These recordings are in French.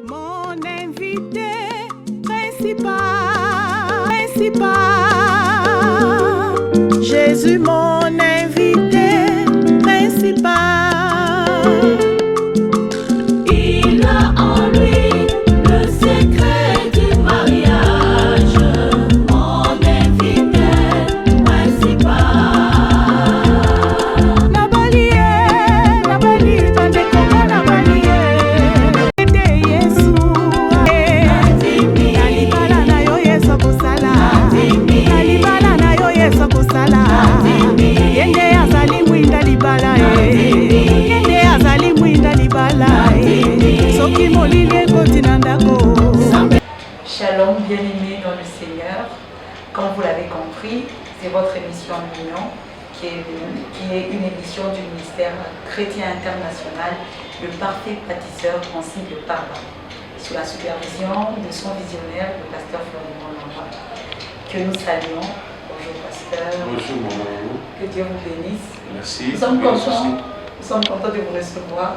Mon invité principal, Jésus, mon invité principal. Il a en lui le secret du mariage, mon invité principal. Nabalié, tande koma nabalié. Ete Yesu, nalibala na yo Yesu kusala. Nalibala na yo Yesu kusala. Yende azali mwinda libala yende azali mwinda libala soki molili ekoti na ndako. Shalom, bien-aimés dans le Seigneur. Comme vous l'avez compris, c'est votre émission Mignon, qui est une émission du ministère chrétien international, le parfait bâtisseur Francine Parba, sous la supervision de son visionnaire, le pasteur Florent Lamba, que nous saluons. Bonjour pasteur. Bonjour maman. Que Dieu vous bénisse. Merci. Nous sommes contents de vous recevoir.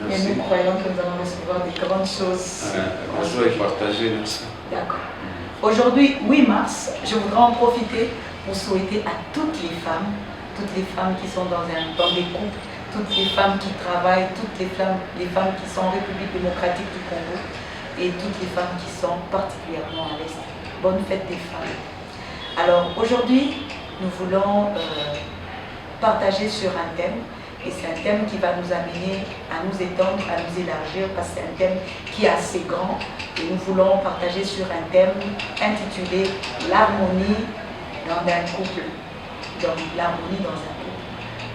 Merci. Et nous croyons que nous allons recevoir des grandes choses. Bonjour et partagez, merci. D'accord. Aujourd'hui, 8 mars, je voudrais en profiter pour souhaiter à toutes les femmes qui sont dans des couples, toutes les femmes qui travaillent, toutes les femmes qui sont en République démocratique du Congo et toutes les femmes qui sont particulièrement à l'Est. Bonne fête des femmes. Alors aujourd'hui, nous voulons partager sur un thème, et c'est un thème qui va nous amener à nous étendre, à nous élargir, parce que c'est un thème qui est assez grand, et nous voulons partager sur un thème intitulé « L'harmonie dans un couple ». Donc l'harmonie dans un couple.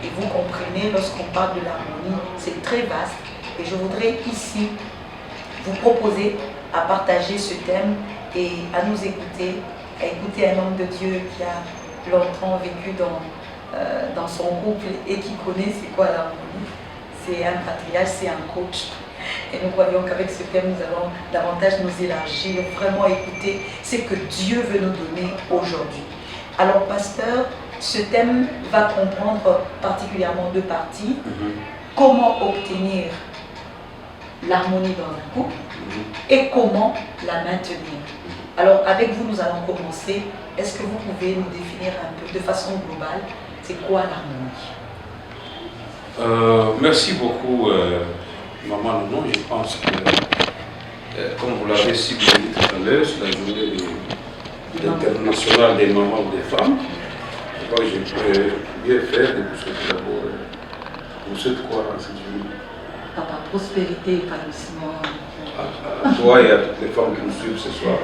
Et vous comprenez, lorsqu'on parle de l'harmonie, c'est très vaste, et je voudrais ici vous proposer à partager ce thème et à nous écouter, à écouter un homme de Dieu qui a longtemps vécu dans son couple et qui connaît c'est quoi l'harmonie. C'est un patriarche, c'est un coach. Et nous croyons qu'avec ce thème, nous allons davantage nous élargir, vraiment écouter ce que Dieu veut nous donner aujourd'hui. Alors, pasteur, ce thème va comprendre particulièrement deux parties. Comment obtenir l'harmonie dans un couple et comment la maintenir. Alors, avec vous, nous allons commencer. Est-ce que vous pouvez nous définir un peu de façon globale, c'est quoi l'harmonie? Merci beaucoup, maman Nono. Je pense que, comme vous l'avez si bien dit tout à l'heure, c'est la journée internationale des mamans ou des femmes. Je crois que je peux bien faire de vous souhaiter d'abord, vous souhaitez quoi dans cette journée? Papa, prospérité, épanouissement. À toi et à toutes les femmes qui nous suivent ce soir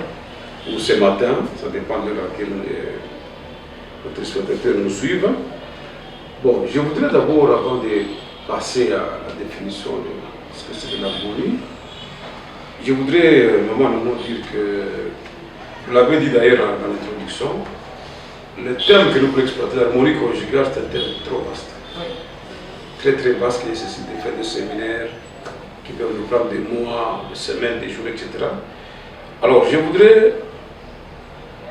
ou ce matin, ça dépend de laquelle notre spectateur nous suivent. Bon, je voudrais d'abord, avant de passer à la définition de ce que c'est que l'harmonie, je voudrais, maman, nous dire que, vous l'avez dit d'ailleurs dans l'introduction, le terme que nous pouvons exploiter, l'harmonie conjugale, c'est un terme trop vaste. Oui. Très très vaste qui nécessite de faire des séminaires qui peuvent nous prendre des mois, des semaines, des jours, etc. Alors, je voudrais,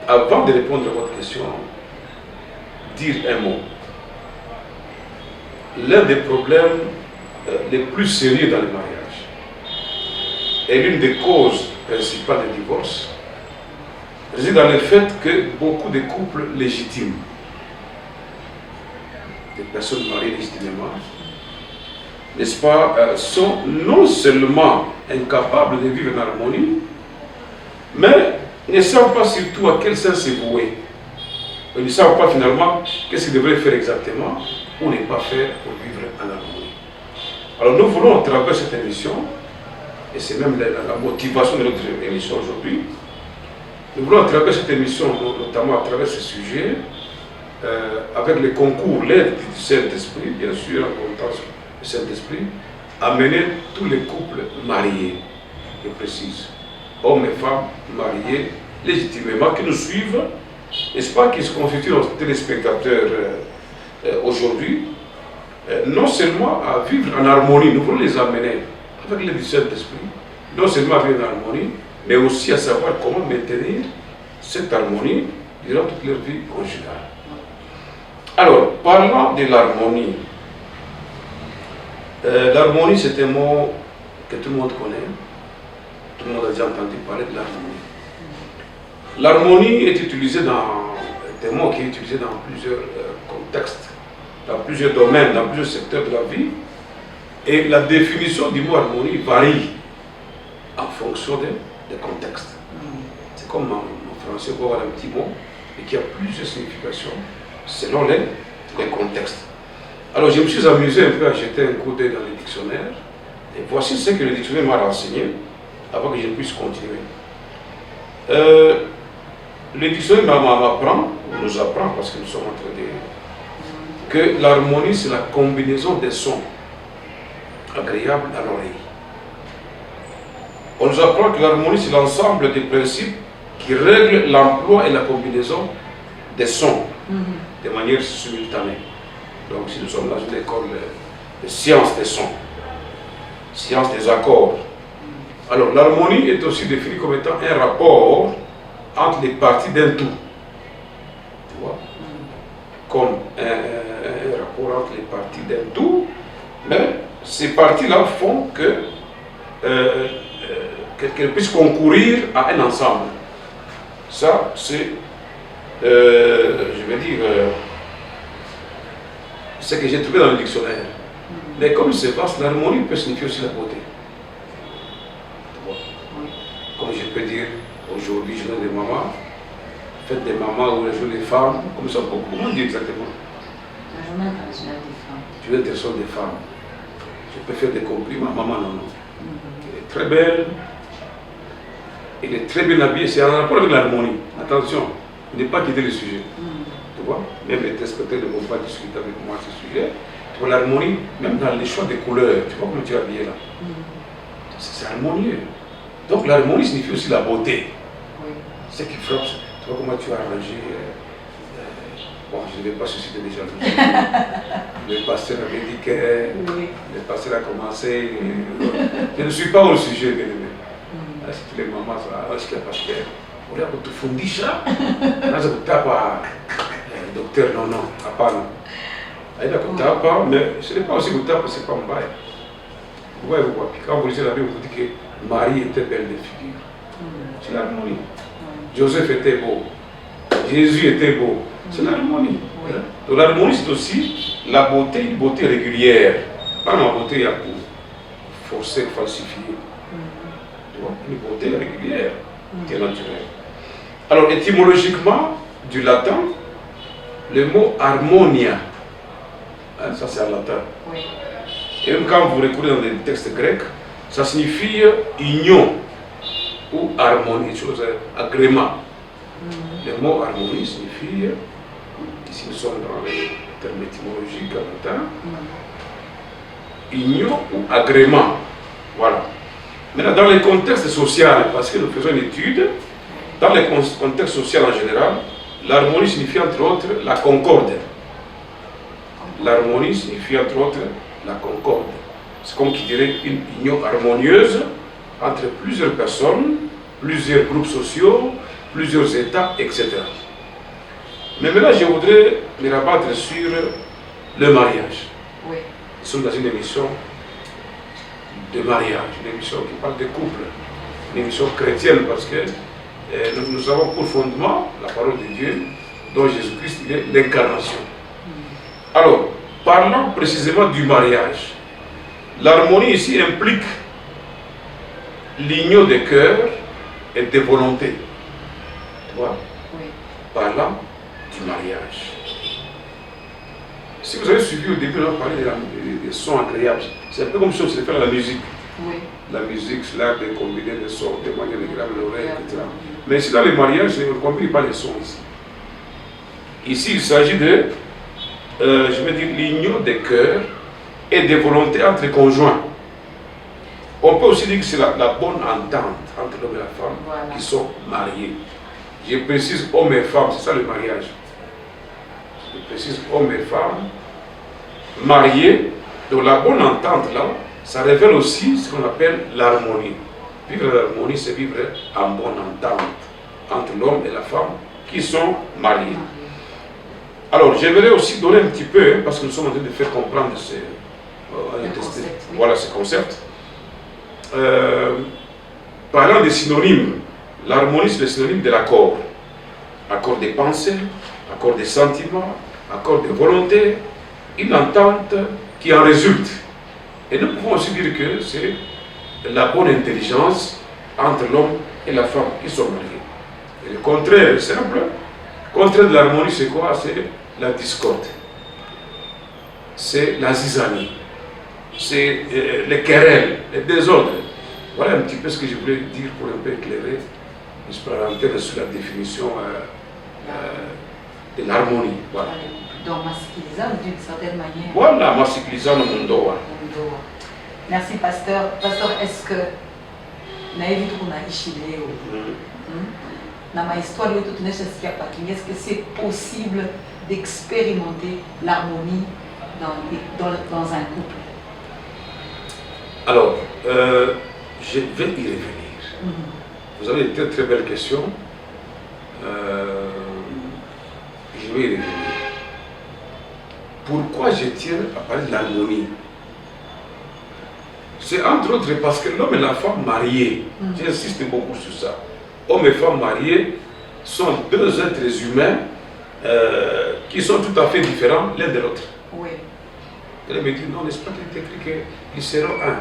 avant de répondre à votre question, dire un mot. L'un des problèmes les plus sérieux dans le mariage et l'une des causes principales des divorces réside dans le fait que beaucoup de couples légitimes, des personnes mariées légitimement, n'est-ce pas, sont non seulement incapables de vivre en harmonie, mais ne savent pas surtout à quel sens se vouer. Ils ne savent pas finalement qu'est-ce qu'ils devraient faire exactement ou ne pas faire pour vivre en harmonie. Alors nous voulons, à travers cette émission, et c'est même la motivation de notre émission aujourd'hui, nous voulons, à travers cette émission, notamment à travers ce sujet, avec le concours, l'aide du Saint-Esprit, bien sûr, en comptant le Saint-Esprit, amener tous les couples mariés, je précise, hommes et femmes mariés légitimement, qui nous suivent, n'est-ce pas, qui se constituent en téléspectateurs aujourd'hui, non seulement à vivre en harmonie, nous voulons les amener avec l'aide du Saint-Esprit, non seulement à vivre en harmonie, mais aussi à savoir comment maintenir cette harmonie durant toute leur vie conjugale. Alors, parlant de l'harmonie, l'harmonie c'est un mot que tout le monde connaît, Tout le monde a déjà entendu parler de l'harmonie. L'harmonie est utilisée dans des mots qui est utilisé dans plusieurs contextes, dans plusieurs domaines, dans plusieurs secteurs de la vie. Et la définition du mot harmonie varie en fonction des contextes. C'est comme en français, on peut avoir un petit mot et qui a plusieurs significations selon les contextes. Alors je me suis amusé un peu à jeter un coup d'œil dans les dictionnaires. Et voici ce que le dictionnaire m'a renseigné avant que je puisse continuer. Le dictionnaire nous apprend, parce que nous sommes en train de... que l'harmonie, c'est la combinaison des sons agréables à l'oreille. On nous apprend que l'harmonie, c'est l'ensemble des principes qui règlent l'emploi et la combinaison des sons de manière simultanée. Donc, si nous sommes dans une école de sciences des sons, sciences des accords, alors l'harmonie est aussi définie comme étant un rapport entre les parties d'un tout. Tu vois? Comme un rapport entre les parties d'un tout, mais ces parties-là font qu'elles puissent concourir à un ensemble. Ça, c'est, je vais dire, ce que j'ai trouvé dans le dictionnaire. Mais comme il se passe, l'harmonie peut signifier aussi la beauté. Tu vois? Comme je peux dire, aujourd'hui, je donne des mamans, faites des mamans ou les jours des femmes, comme ça, comment on dit exactement? La journée internationale des femmes. Tu es personne des femmes. Je peux faire des compliments, maman, non. Elle est très belle, elle est très bien habillée, c'est en rapport avec l'harmonie. Attention, ne pas quitter le sujet. Tu vois, même les téléspectateurs ne vont pas discuter avec moi ce sujet. Tu vois, l'harmonie, même dans les choix des couleurs, tu vois comment tu es habillé là. C'est harmonieux. Donc l'harmonie signifie aussi la beauté. Ce qui frappe, tu vois comment tu as arrangé. Bon, je ne vais pas susciter des jalousies. Le pasteur avait dit que le pasteur a commencé. Je ne suis pas au sujet, bien aimé. Si tous les mamans sont là, est-ce qu'il y a pasteur? On a tout fondi ça. On a tout tapa. Docteur, non, à part non. Il a tout tapa, mais ce n'est pas aussi que tapa, c'est pas un bail. Vous voyez, quand vous lisez la Bible, vous dites que Marie était belle de figure. C'est l'harmonie. Joseph était beau. Jésus était beau. C'est l'harmonie. Donc l'harmonie, c'est aussi la beauté, une beauté régulière. Pas ma beauté, il y a pour forcer, falsifier. Tu vois, une beauté régulière, qui est naturelle. Alors, étymologiquement, du latin, le mot harmonia, hein, ça c'est en latin. Et même quand vous recourez dans des textes grecs, ça signifie union ou harmonie, chose agrément. Le mot harmonie signifie, ici nous sommes dans les termes étymologiques en latin, union ou agrément. Voilà. Maintenant, dans les contextes sociaux, parce que nous faisons une étude, dans les contextes sociaux en général, l'harmonie signifie entre autres la concorde. L'harmonie signifie entre autres la concorde. C'est comme qui dirait une union harmonieuse entre plusieurs personnes, plusieurs groupes sociaux, plusieurs États, etc. Mais maintenant, je voudrais me rabattre sur le mariage. Nous sommes dans une émission de mariage, une émission qui parle de couple, une émission chrétienne parce que nous avons pour fondement la parole de Dieu, dont Jésus-Christ est l'incarnation. Alors, parlons précisément du mariage. L'harmonie ici implique l'union des cœurs et des volontés. Tu vois? Parlant du mariage. Si vous avez suivi au début, on a parlé des sons agréables. C'est un peu comme si on se fait la musique. La musique, c'est l'art de combiner les sons de manière agréable à l'oreille, etc. Mais ici, dans les mariages, on ne combine pas les sons ici. Ici, il s'agit de, je vais dire, l'union des cœurs et des volontés entre les conjoints. On peut aussi dire que c'est la bonne entente entre l'homme et la femme qui sont mariés. Je précise homme et femme, c'est ça le mariage. Je précise homme et femme mariés. Donc la bonne entente là, ça révèle aussi ce qu'on appelle l'harmonie. Vivre l'harmonie, c'est vivre en bonne entente entre l'homme et la femme qui sont mariés. Alors j'aimerais aussi donner un petit peu, parce que nous sommes en train de faire comprendre ces concepts. parlant des synonymes, l'harmonie c'est le synonyme de l'accord. Accord des pensées, accord des sentiments, accord des volontés, une entente qui en résulte. Et nous pouvons aussi dire que c'est la bonne intelligence entre l'homme et la femme qui sont mariés. Et le contraire est simple. Le contraire de l'harmonie, c'est quoi? C'est la discorde. C'est la zizanie. C'est les querelles, les désordres. Voilà un petit peu ce que je voulais dire pour un peu éclairer, je parenthèse sur la définition de l'harmonie. Voilà. Donc, masculinisant d'une certaine manière. Voilà, masculinisant le monde. Merci, pasteur. Pasteur, est-ce que est-ce que c'est possible d'expérimenter l'harmonie dans un couple? Alors, je vais y revenir. Vous avez une très belle question. Je vais y revenir. Pourquoi je tiens à parler de l'harmonie? C'est entre autres parce que l'homme et la femme mariés, j'insiste beaucoup sur ça, hommes et femmes mariés sont deux êtres humains qui sont tout à fait différents l'un de l'autre. Oui. Elle me dit, non, n'est-ce pas qu'il est écrit qu'ils seront un?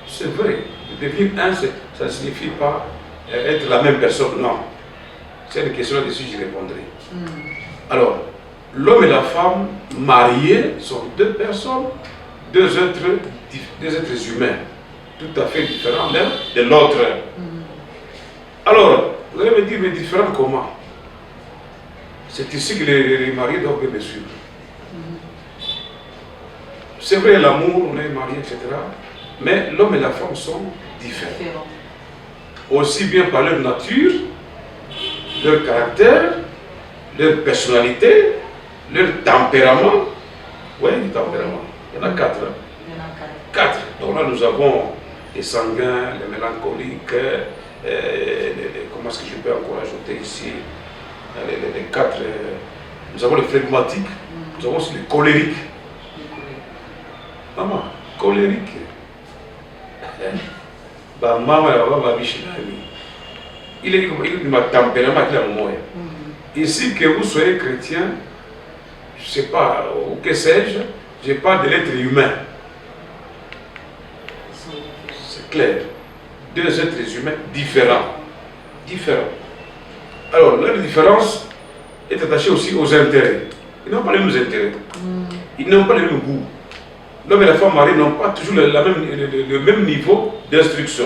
C'est vrai, devenir un, ça ne signifie pas être la même personne, non. C'est une question là-dessus, j'y répondrai. Alors, l'homme et la femme mariés sont deux personnes, deux êtres humains, tout à fait différents l'un de l'autre. Alors, vous allez me dire, mais différents comment? C'est ici que les mariés doivent bien suivre. C'est vrai, l'amour, on est mariés, etc. Mais l'homme et la femme sont différents. Aussi bien par leur nature, leur caractère, leur personnalité, leur tempérament. Oui, le tempérament. Il y en a quatre. Quatre. Donc là, nous avons les sanguins, les mélancoliques, comment est-ce que je peux encore ajouter ici les quatre. Nous avons les flegmatiques, nous avons aussi les colériques. Maman, colérique. Maman, il est ma tempérament qui est moi. Ici, que vous soyez chrétien, je ne sais pas, ou que sais-je, je parle de l'être humain. C'est clair. Deux êtres humains différents. Alors, leur différence est attachée aussi aux intérêts. Ils n'ont pas les mêmes intérêts. Ils n'ont pas les mêmes goûts. L'homme et la femme mariée n'ont pas toujours le même niveau d'instruction.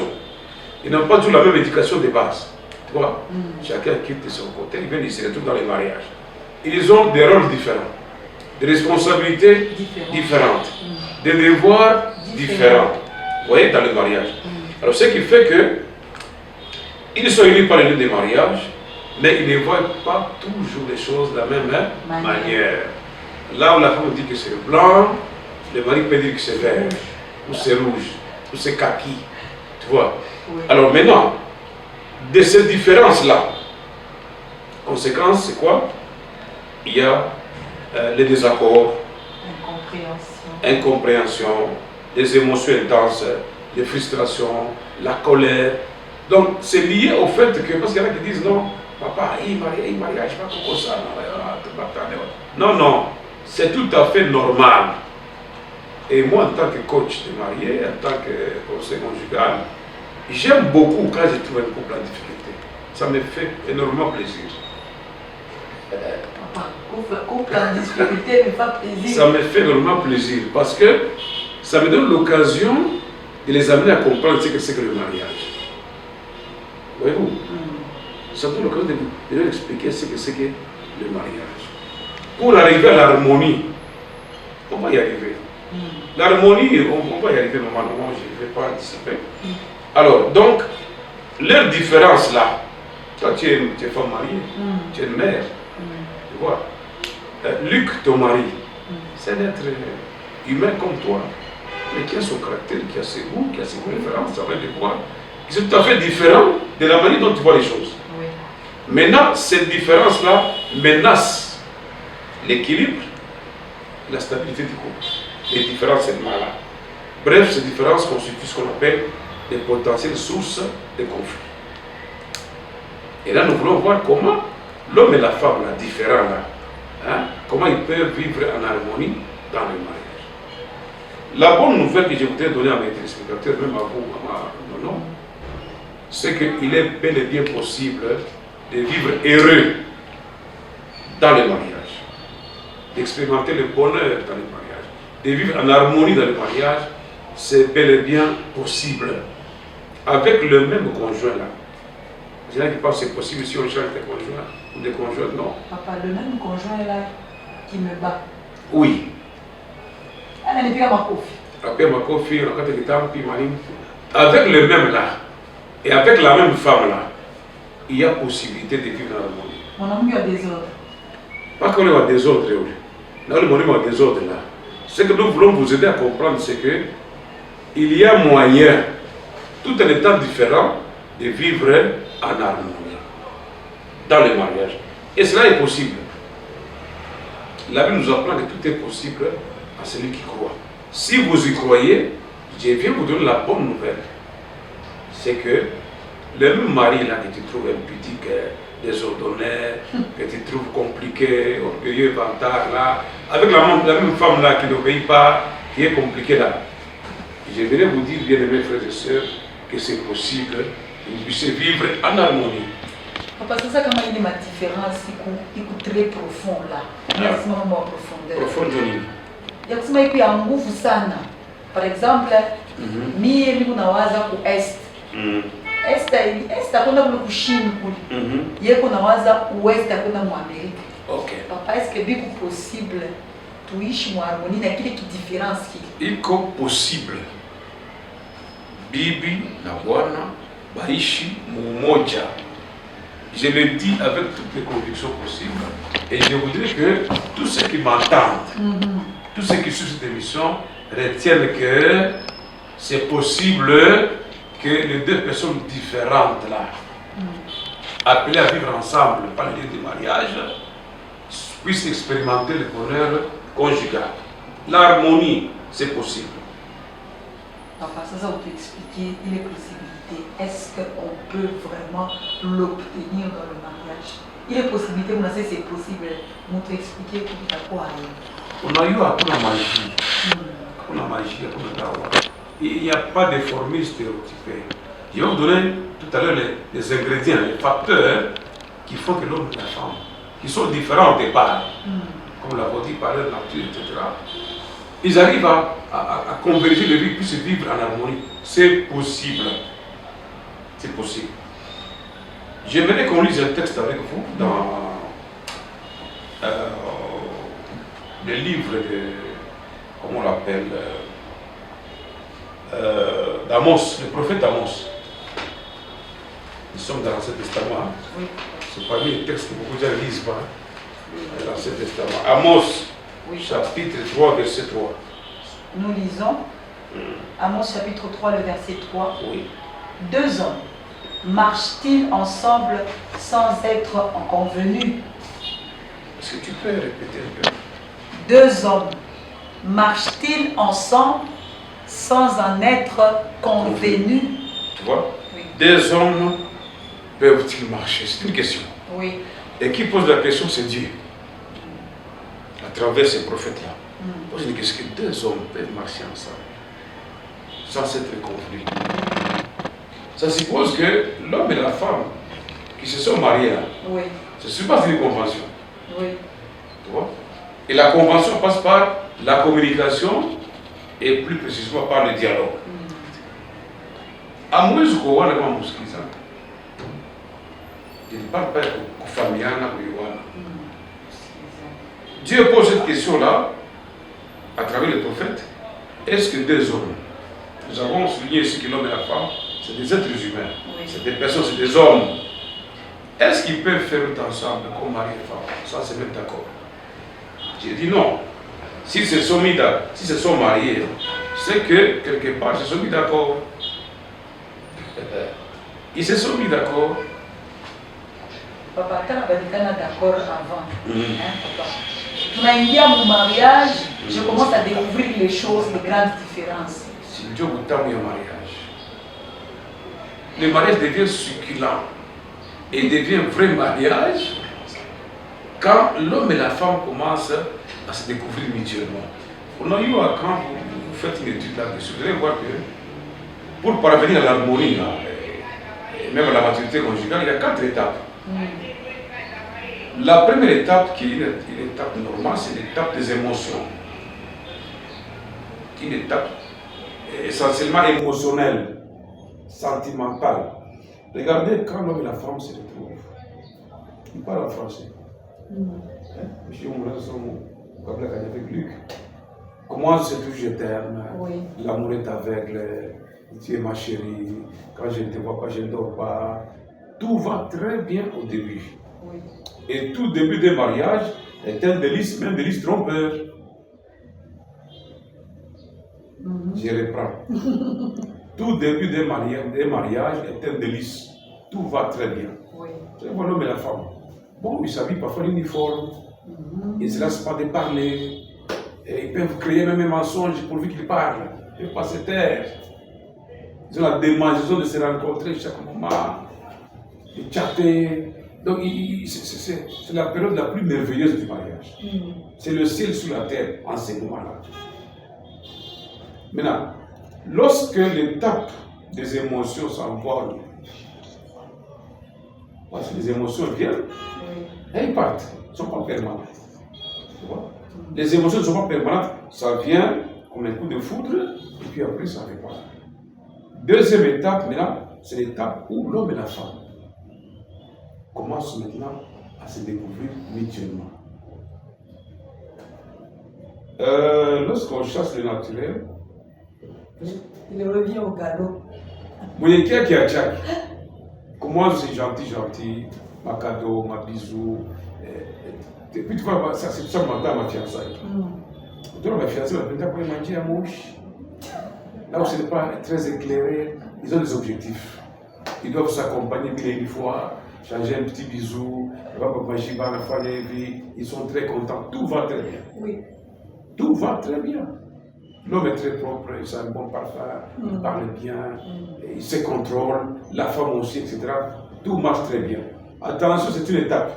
Ils n'ont pas toujours la même éducation de base. Tu vois, chacun quitte de son côté, ils viennent, ils se retrouvent dans les mariages. Ils ont des rôles différents, des responsabilités différentes, des devoirs différents. Vous voyez, dans le mariage. Alors, ce qui fait que ils sont unis par le lieu des mariages, mais ils ne voient pas toujours les choses de la même manière. Là où la femme dit que c'est blanc, le mari peut dire que c'est vert, ou c'est rouge, ou c'est kaki. Tu vois? Oui. Alors maintenant, de ces différences-là, conséquence, c'est quoi? Il y a les désaccords, incompréhension, les émotions intenses, les frustrations, la colère. Donc c'est lié au fait que, parce qu'il y en a qui disent non, papa, il mariage pas comme ça. Non, c'est tout à fait normal. Et moi, en tant que coach de marié, en tant que conseiller conjugal, j'aime beaucoup quand je trouve un couple en difficulté. Ça me fait énormément plaisir. Couple en difficulté me fait plaisir. Ça me fait énormément plaisir parce que ça me donne l'occasion de les amener à comprendre ce que c'est que le mariage. Voyez-vous? Ça donne l'occasion de leur expliquer ce que c'est que le mariage. Pour arriver à l'harmonie, on va y arriver. L'harmonie, on va y arriver normalement, je ne vais pas anticiper. Alors, donc, leur différence là, toi tu es femme mariée, tu es une mère, tu vois. Luc, ton mari, c'est un être humain comme toi, mais qui a son caractère, qui a ses goûts, qui a ses préférences, ça va le voir. Qui sont tout à fait différents de la manière dont tu vois les choses. Oui. Maintenant, cette différence-là menace l'équilibre, la stabilité du couple. Les différences, c'est mal. Bref, ces différences constituent ce qu'on appelle des potentielles sources de conflits. Et là, nous voulons voir comment l'homme et la femme, là, différents, là, hein, comment ils peuvent vivre en harmonie dans le mariage. La bonne nouvelle que je voudrais donner à mes téléspectateurs, même à vous, à mon nom, c'est qu'il est bel et bien possible de vivre heureux dans le mariage, d'expérimenter le bonheur dans le mariage, de vivre en harmonie dans le mariage, c'est bel et bien possible. Avec le même conjoint là. Il y en a qui pensent que c'est possible si on change de conjoint ou de conjoint, non. Papa, le même conjoint là qui me bat. Oui. Elle n'est plus à ma coffre. Après ma coffre, avec le même là, et avec la même femme là, il y a possibilité de vivre dans l'harmonie. Mon ami a des ordres. Pas qu'on ait des ordres, là, le monde a des ordres là. Ce que nous voulons vous aider à comprendre, c'est que il y a moyen, tout en étant différent, de vivre en harmonie dans le mariage. Et cela est possible. La Bible nous apprend que tout est possible à celui qui croit. Si vous y croyez, je viens vous donner la bonne nouvelle. C'est que le même mari là que tu trouves impudique, désordonné, que tu trouves compliqué, orgueilleux, vantard là, avec la même femme là qui n'obéit pas, qui est compliquée là. Je voudrais vous dire, bien aimés frères et sœurs, que c'est possible que vous puissiez vivre en harmonie. Papa, c'est ça comment il est ma différence, il est très profond là. Il y a ce moment en profondeur. Profondeur. Il y a ce moment qui est en nguvu sana. Par exemple, mie nikunawaza ku est. Est hakuna kule kushini kule. Yeye kunawaza ku west hakuna mu Amerika. Okay. Papa, est-ce que biku possible tuishi mu harmonie na kile ki différence ki? Iko possible. Bibi na bwana baishi mumoja. Je le dis avec toutes les convictions possibles. Et je voudrais que tous ceux qui m'entendent, tous ceux qui suivent cette émission, retiennent que c'est possible que les deux personnes différentes là, appelées à vivre ensemble par le lieu du mariage, puissent expérimenter le bonheur conjugal. L'harmonie, c'est possible. Papa, ça vous expliquer les possibilités. Est-ce qu'on peut vraiment l'obtenir dans le mariage? Il est possibilité, on sait c'est possible. Nous expliquer quoi. On a eu à la magie. On a magie, on a il n'y a pas de formules stéréotypées. Je vais vous donner tout à l'heure les ingrédients, les facteurs qui font que l'homme et la femme, qui sont différents au départ, comme l'a dit par leur nature, etc. Ils arrivent à converger les vies, puis se vivre en harmonie. C'est possible. C'est possible. J'aimerais qu'on lise un texte avec vous dans le livre de, comment on l'appelle, d'Amos, le prophète Amos. Nous sommes dans l'Ancien Testament. Hein? Oui. C'est parmi les textes que beaucoup de gens ne lisent pas. Hein? L'Ancien Testament. Amos, oui. Chapitre 3, verset 3. Nous lisons Amos chapitre 3, le verset 3. Oui. Deux hommes marchent-ils ensemble sans être en convenu? Est-ce que tu peux répéter un peu? Deux hommes marchent-ils ensemble sans en être convenus? Tu vois? Oui. Deux hommes peuvent-ils marcher? C'est une question. Oui. Et qui pose la question, c'est Dieu. À travers ces prophètes-là. Pose une question, que deux hommes peuvent marcher ensemble sans être convenus. Ça suppose que l'homme et la femme qui se sont mariés là, oui. ce n'est pas une convention. Oui. Tu vois? Et la convention passe par la communication et plus précisément par le dialogue. À moins que vous ayez je ne parle pas de Famiana ou Yohana. Dieu pose cette question-là à travers les prophètes. Est-ce que deux hommes, nous avons souligné ici que l'homme et la femme, c'est des êtres humains, oui. C'est des personnes, c'est des hommes. Est-ce qu'ils peuvent faire tout ensemble comme mari et femme, sans se mettre d'accord? J'ai dit non. S'ils se sont mariés, c'est que quelque part, ils se sont mis d'accord. Ils se sont mis d'accord. Papa, quand on a d'accord avant, hein, papa. Tunaingia mon mariage, je commence à découvrir les choses, les grandes différences. Si Dieu vous t'a mis au mariage, le mariage devient succulent et devient un vrai mariage quand l'homme et la femme commencent à se découvrir mutuellement. On a eu quand vous faites une étude là-dessus, vous allez voir que pour parvenir à l'harmonie, et même à la maturité conjugale, il y a 4 étapes. La première étape, qui est une étape normale, c'est l'étape des émotions. Une étape essentiellement émotionnelle, sentimentale. Regardez quand l'homme et la femme se retrouvent. Ils parlent en français. Monsieur Moulin, son avec Luc. Comment se touche, je t'aime. L'amour est aveugle. Tu es ma chérie. Quand je ne te vois pas, je ne dors pas. Tout va très bien au début. Et tout début de mariage est un délice, même délice trompeur. Je reprends. Tout début des mariages est un délice. Tout va très bien. C'est l'homme et la femme. Bon, ils s'habillent parfois l'uniforme. Ils ne se laissent pas de parler. Et ils peuvent créer même un mensonge pourvu qu'ils parlent. Ils ne peuvent pas se taire. Ils ont la démangeaison de se rencontrer chaque moment, de chatter. Donc, c'est la période la plus merveilleuse du mariage. C'est le ciel sur la terre en ces moments-là. Maintenant, lorsque l'étape des émotions s'envole, parce que les émotions viennent, elles partent, elles ne sont pas permanentes. Tu vois? Les émotions ne sont pas permanentes, ça vient comme un coup de foudre, et puis après ça repart. Deuxième étape, maintenant, c'est l'étape où l'homme et la femme commencent maintenant à se découvrir mutuellement. Lorsqu'on chasse le naturel, il revient au galop. Mon équipe qui a tchak. Comment c'est gentil, ma cadeau, ma bisou. Et puis tu vois, ça c'est ça ma fiançailles. Donc ma fiançaille, la première fois, il m'a dit à mouche. Là où ce n'est pas très éclairé, ils ont des objectifs. Ils doivent s'accompagner une fois, changer un petit bisou, ils sont très contents, tout va très bien. Oui. Tout va très bien. L'homme est très propre, il a un bon parfum, il parle bien, il se contrôle, la femme aussi, etc. Tout marche très bien. Attention, c'est une étape.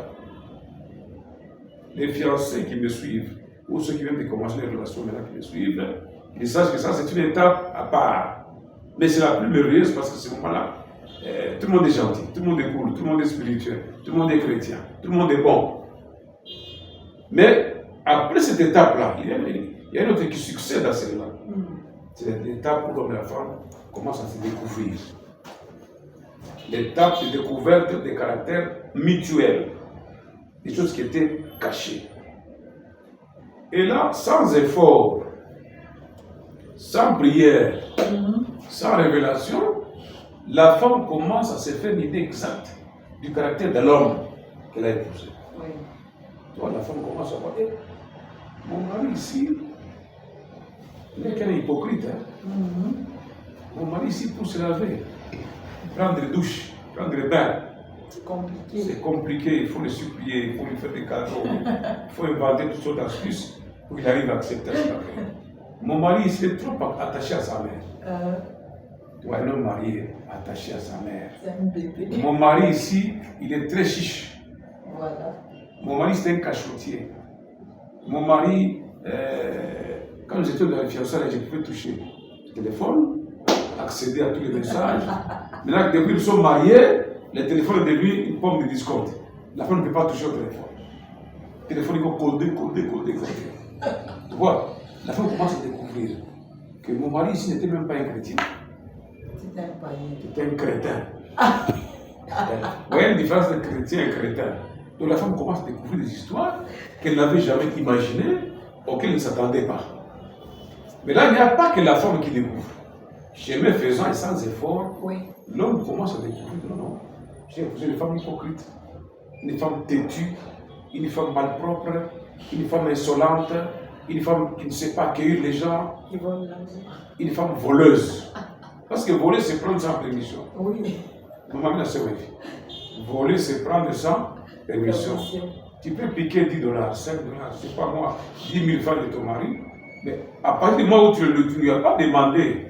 Les fiancés qui me suivent, ou ceux qui viennent de commencer les relations maintenant qui me suivent, ils sachent que ça c'est une étape à part. Mais c'est la plus merveilleuse parce que ce moment-là, tout le monde est gentil, tout le monde est cool, tout le monde est spirituel, tout le monde est chrétien, tout le monde est bon. Mais après cette étape-là, il y a une autre qui succède à celle-là. C'est l'étape où l'homme et la femme commencent à se découvrir. L'étape de découverte des caractères mutuels, des choses qui étaient cachées. Et là, sans effort, sans prière, sans révélation, la femme commence à se faire une idée exacte du caractère de l'homme qu'elle a épousé. Tu vois, la femme commence à voir, mon mari ici, il est qu'un hypocrite. Mon mari ici pour se laver, prendre des douches, prendre des bains. C'est compliqué. C'est compliqué, il faut le supplier, il faut lui faire des cadeaux, il faut inventer toutes sortes d'astuces pour qu'il arrive à accepter ça. Mon mari ici est trop attaché à sa mère. Ouais, un homme marié attaché à sa mère. C'est un bébé. Mon mari ici, il est très chiche. Voilà. Mon mari, c'est un cachotier. Mon mari, quand j'étais dans les fiançailles, je pouvais toucher le téléphone, accéder à tous les messages. Maintenant, depuis qu'ils sont mariés, le téléphone est devenu une pomme de discorde. La femme ne peut pas toucher au téléphone. Le téléphone, il faut coder. Tu vois, la femme commence à découvrir que mon mari ici n'était même pas un chrétien. C'était un païen. C'était un crétin. Vous voyez la différence de chrétien et crétin. Donc la femme commence à découvrir des histoires qu'elle n'avait jamais imaginées, auxquelles elle ne s'attendait pas. Mais là, il n'y a pas que la femme qui découvre. Chemin faisant et sans effort, l'homme commence à découvrir, non, j'ai épousé une femme hypocrite, une femme têtue, une femme malpropre, une femme insolente, une femme qui ne sait pas accueillir les gens, une femme voleuse. Parce que voler, c'est prendre sans permission. Oui. Maman, voler, c'est prendre sans permission. Tu peux piquer 10 $, 5 $, c'est pas moi, 10 000 francs de ton mari, mais à partir du moment où tu ne lui as pas demandé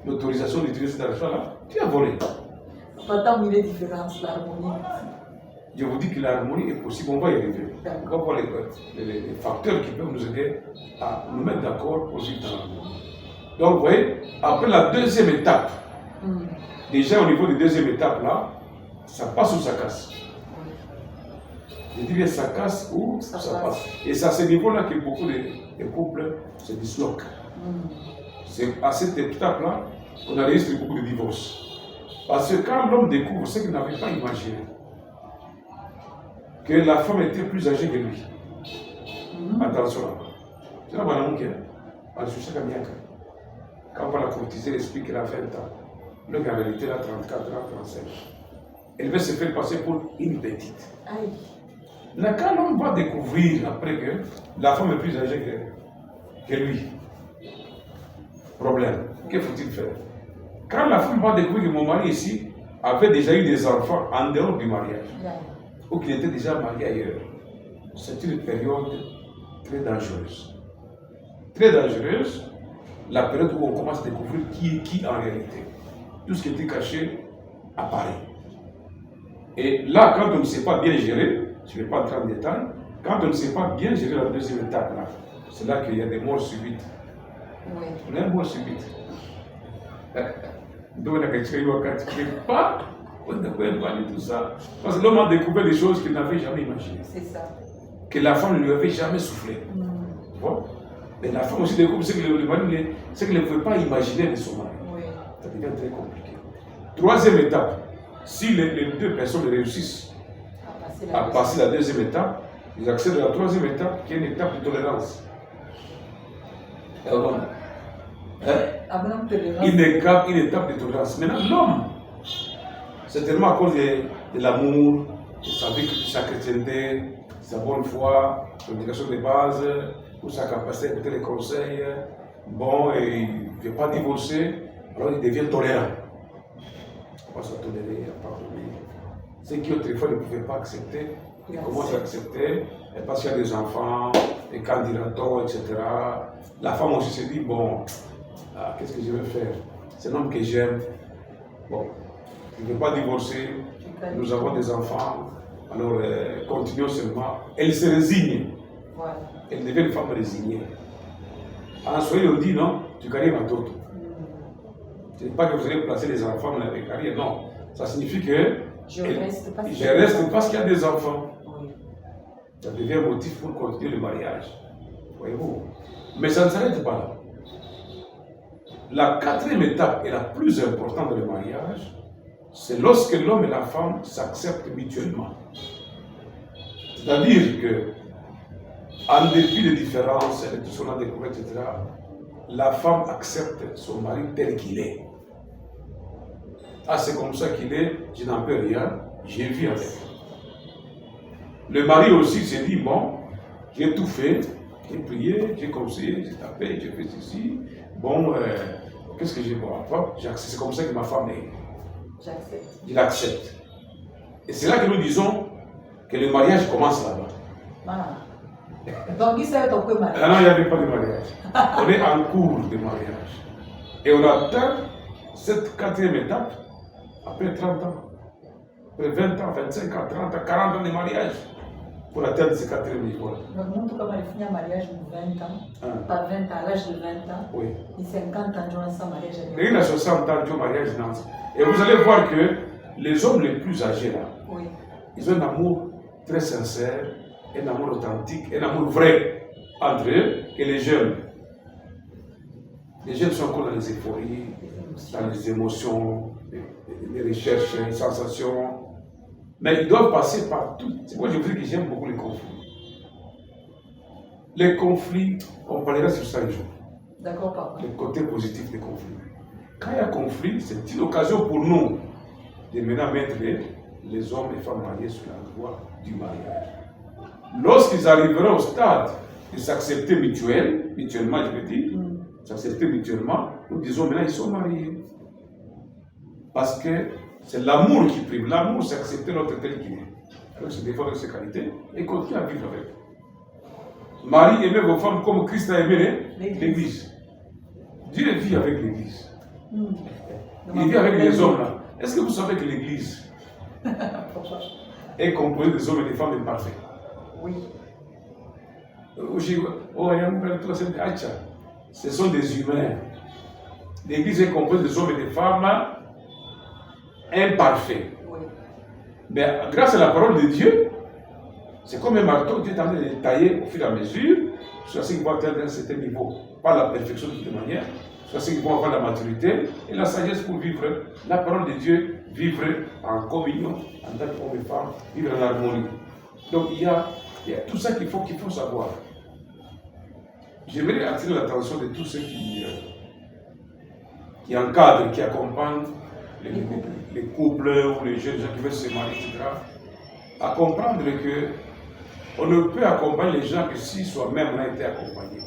l'autorisation d'utiliser cet argent-là, tu as volé. Pourtant, il est différent, l'harmonie. Je vous dis que l'harmonie est possible, on va y arriver. On va voir les facteurs qui peuvent nous aider à nous mettre d'accord pour vivre dans l'harmonie. Donc, vous voyez, après la deuxième étape, déjà au niveau de la deuxième étape, là, ça passe ou ça casse. Je dis bien ça casse ou ça passe. Et c'est à ce niveau-là que beaucoup de couples se disloquent. C'est à cette étape-là qu'on enregistre beaucoup de divorces. Parce que quand l'homme découvre ce qu'il n'avait pas imaginé, que la femme était plus âgée que lui. Attention là-bas. C'est là-bas dans mon cœur. Quand on va la courtiser, elle explique qu'elle a 20 ans. Le gars, en réalité, elle a 34 ans, 35. Elle veut se faire passer pour une petite. Aïe. Là, quand l'homme va découvrir après que la femme est plus âgée que lui, problème, que faut-il faire? Quand la femme va découvrir que mon mari ici avait déjà eu des enfants en dehors du mariage, ou qu'il était déjà marié ailleurs, c'est une période très dangereuse. Très dangereuse, la période où on commence à découvrir qui est qui en réalité. Tout ce qui était caché apparaît. Et là, quand on ne sait pas bien gérer, je ne vais pas entrer en détail, quand on ne sait pas bien gérer la deuxième étape, là, c'est là qu'il y a des morts subites. Oui. On a une mort subite. Donc, on a quelque chose qui ne pas, on ne peut pas tout ça. Parce que l'homme a découvert des choses qu'il n'avait jamais imaginées. C'est ça. Que la femme ne lui avait jamais soufflé. Bon. Mais la femme aussi découvre ce que le mari ne pouvait pas imaginer de son mari. Oui. Ça devient très compliqué. Troisième étape, si les deux personnes réussissent à passer la deuxième étape, ils accèdent à la troisième étape, qui est une étape de tolérance. Une étape de tolérance. Maintenant, l'homme, certainement à cause de l'amour, de sa vie, de sa chrétienté, de sa bonne foi, son éducation de base, ou sa capacité à écouter les conseils, bon, et il ne veut pas divorcer, alors il devient tolérant. On va se tolérer, à pardonner. Ce qui autrefois ne pouvait pas accepter, il commence à accepter, et parce qu'il y a des enfants, des candidats, etc. La femme aussi se dit, bon, qu'est-ce que je vais faire? C'est un homme que j'aime. Bon, je ne veux pas divorcer, nous avons des enfants, alors continuons seulement. Elle se résigne. Voilà. Elle devient une femme résignée. En Swahili, on dit non, tu carries ma toto. Ce n'est pas que vous allez placer les enfants dans la carrière, non. Ça signifie que je reste parce qu'il y a des enfants. Oui. Ça devient un motif pour continuer le mariage. Voyez-vous. Mais ça ne s'arrête pas là. La quatrième étape et la plus importante dans le mariage, c'est lorsque l'homme et la femme s'acceptent mutuellement. C'est-à-dire que, en dépit des différences, de tout ce qu'on a découvert, etc., la femme accepte son mari tel qu'il est. Ah, c'est comme ça qu'il est, je n'en peux rien, j'ai vu avec. Le mari aussi s'est dit, bon, j'ai tout fait, j'ai prié, j'ai conseillé, j'ai tapé, j'ai fait ceci. Bon, qu'est-ce que j'ai pour avoir? C'est comme ça que ma femme est. J'accepte. Il accepte. Et c'est là que nous disons que le mariage commence là-bas. Ah. Donc, il s'est ton mariage. Ah non, il n'y avait pas de mariage. On est en cours de mariage. Et on atteint cette quatrième étape après 30 ans. Après 20 ans, 25 ans, 30 ans, 40 ans de mariage. Pour atteindre ce quatrième niveau-là. Donc, nous, comme il finit un mariage de 20 ans, pas 20 ans, à l'âge de 20 ans, oui. Et 50 ans, on a sans mariage. Et il a 60 ans, du mariage, non. Et vous allez voir que les hommes les plus âgés là, oui. Ils ont un amour très sincère, un amour authentique, un amour vrai entre eux et les jeunes. Les jeunes sont encore dans les euphories, dans les émotions, les recherches, les sensations. Mais ils doivent passer par tout. C'est pourquoi je vous dis que j'aime beaucoup les conflits. Les conflits, on parlera sur ça un jour. D'accord, papa. Le côté positif des conflits. Quand il y a conflit, c'est une occasion pour nous de maintenant mettre les hommes et les femmes mariés sur la voie du mariage. Lorsqu'ils arriveront au stade de s'accepter mutuellement, je veux dire, s'accepter mutuellement, nous disons maintenant ils sont mariés. Parce que c'est l'amour qui prime. L'amour, c'est accepter l'autre tel qu'il est, avec ses défauts, avec ses qualités, et continuer à vivre avec. Marie, aimez vos femmes comme Christ a aimé l'Église. Dieu vit avec l'Église. Il vit avec les hommes là. Est-ce que vous savez que l'Église Pourquoi? est composée des hommes et des femmes imparfaits? Oui. Ce sont des humains. L'Église est composée des hommes et des femmes imparfaits. Oui. Mais grâce à la parole de Dieu, c'est comme un marteau, Dieu est en train de tailler au fur et à mesure, jusqu'à ce qu'ils vont atteindre un certain niveau. Pas la perfection de toute manière, jusqu'à ce qu'ils vont avoir la maturité et la sagesse pour vivre la parole de Dieu, vivre en communion, en tant qu'homme et femme, vivre en harmonie. Donc il y a tout ça qu'il faut savoir. J'aimerais attirer l'attention de tous ceux qui encadrent, qui accompagnent les couples ou les jeunes gens qui veulent se marier, etc. À comprendre que on ne peut accompagner les gens que si soi-même on a été accompagné.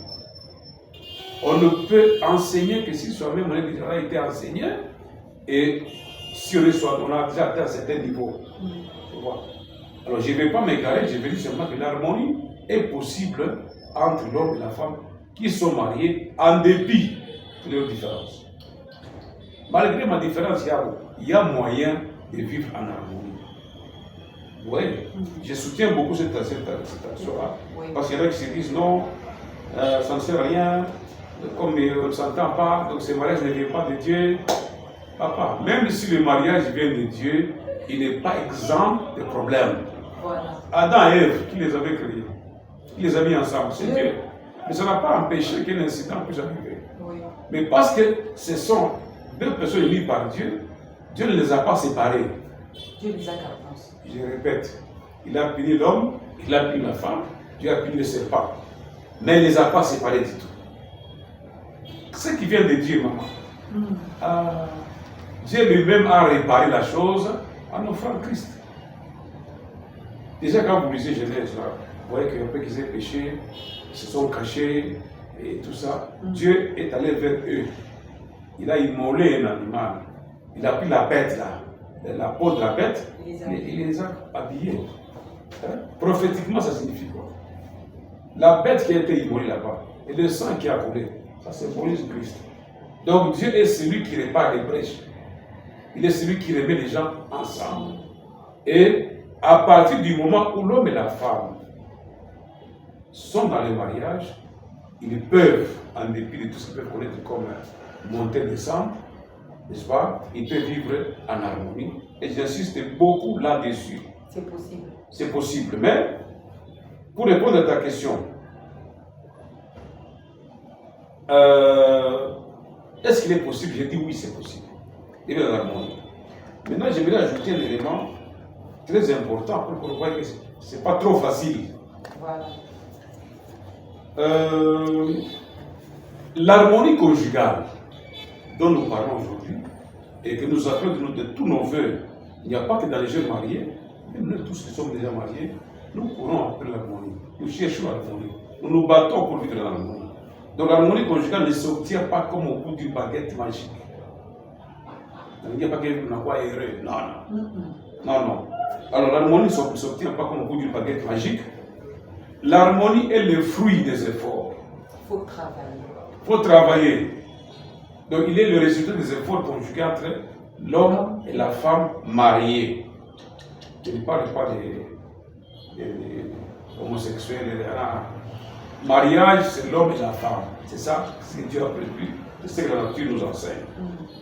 On ne peut enseigner que si soi-même on a été enseigné et si on a déjà atteint un certain niveau. Alors je ne vais pas m'égarer, je vais dire seulement que l'harmonie est possible entre l'homme et la femme qui sont mariés en dépit de leurs différences. Malgré ma différence, il y a moyen de vivre en harmonie. Oui, je soutiens beaucoup cette action-là. Oui. Parce qu'il y en a qui se disent non, ça ne sert à rien, comme on ne s'entend pas, donc ce mariage ne vient pas de Dieu. Papa, même si le mariage vient de Dieu, il n'est pas exempt de problèmes. Voilà. Adam et Ève, qui les avait créés, qui les a mis ensemble, c'est Dieu. Mais ça n'a pas empêché qu'un incident puisse arriver. Oui. Mais parce que ce sont deux personnes unies par Dieu, Dieu ne les a pas séparées. Dieu les a gardés. Je répète, il a puni l'homme, il a puni la femme, Dieu a puni le serpent. Mais il ne les a pas séparés du tout. Ce qui vient de Dieu, maman, Dieu lui-même a réparé la chose en offrant Christ. Déjà, quand vous lisez Genèse, vous voyez qu'après qu'ils aient péché, ils se sont cachés et tout ça. Dieu est allé vers eux. Il a immolé un animal. Il a pris la bête là, la peau de la bête, et il les a habillés. Hein? Prophétiquement, ça signifie quoi? La bête qui a été immolée là-bas et le sang qui a coulé, ça symbolise Christ. Donc Dieu est celui qui répare les brèches. Il est celui qui remet les gens ensemble. Et à partir du moment où l'homme et la femme sont dans le mariage, ils peuvent, en dépit de tout ce qu'ils peuvent connaître comme monter, descendre, n'est-ce pas? Ils peuvent vivre en harmonie. Et j'insiste beaucoup là-dessus. C'est possible. C'est possible. Mais, pour répondre à ta question, est-ce qu'il est possible? J'ai dit oui, c'est possible. Il est en harmonie. Maintenant, j'aimerais ajouter un élément très important pour que vous voyez que ce n'est pas trop facile. Voilà. L'harmonie conjugale dont nous parlons aujourd'hui et que nous appelons de tous nos voeux, il n'y a pas que dans les jeunes mariés, mais nous tous qui sommes déjà mariés, nous courons après l'harmonie, nous cherchons l'harmonie, nous nous battons pour vivre l'harmonie. Donc l'harmonie conjugale ne s'obtient pas comme au bout d'une baguette magique. Il n'y a pas que nous quoi heureux. Non. Alors l'harmonie ne s'obtient pas comme au bout d'une baguette magique. L'harmonie est le fruit des efforts. Il faut travailler. Il faut travailler. Donc il est le résultat des efforts conjugués entre l'homme et la femme mariée. Je ne parle pas des homosexuels. Mariage, c'est l'homme et la femme. C'est ça ce que Dieu a prévu. C'est ce que la nature nous enseigne.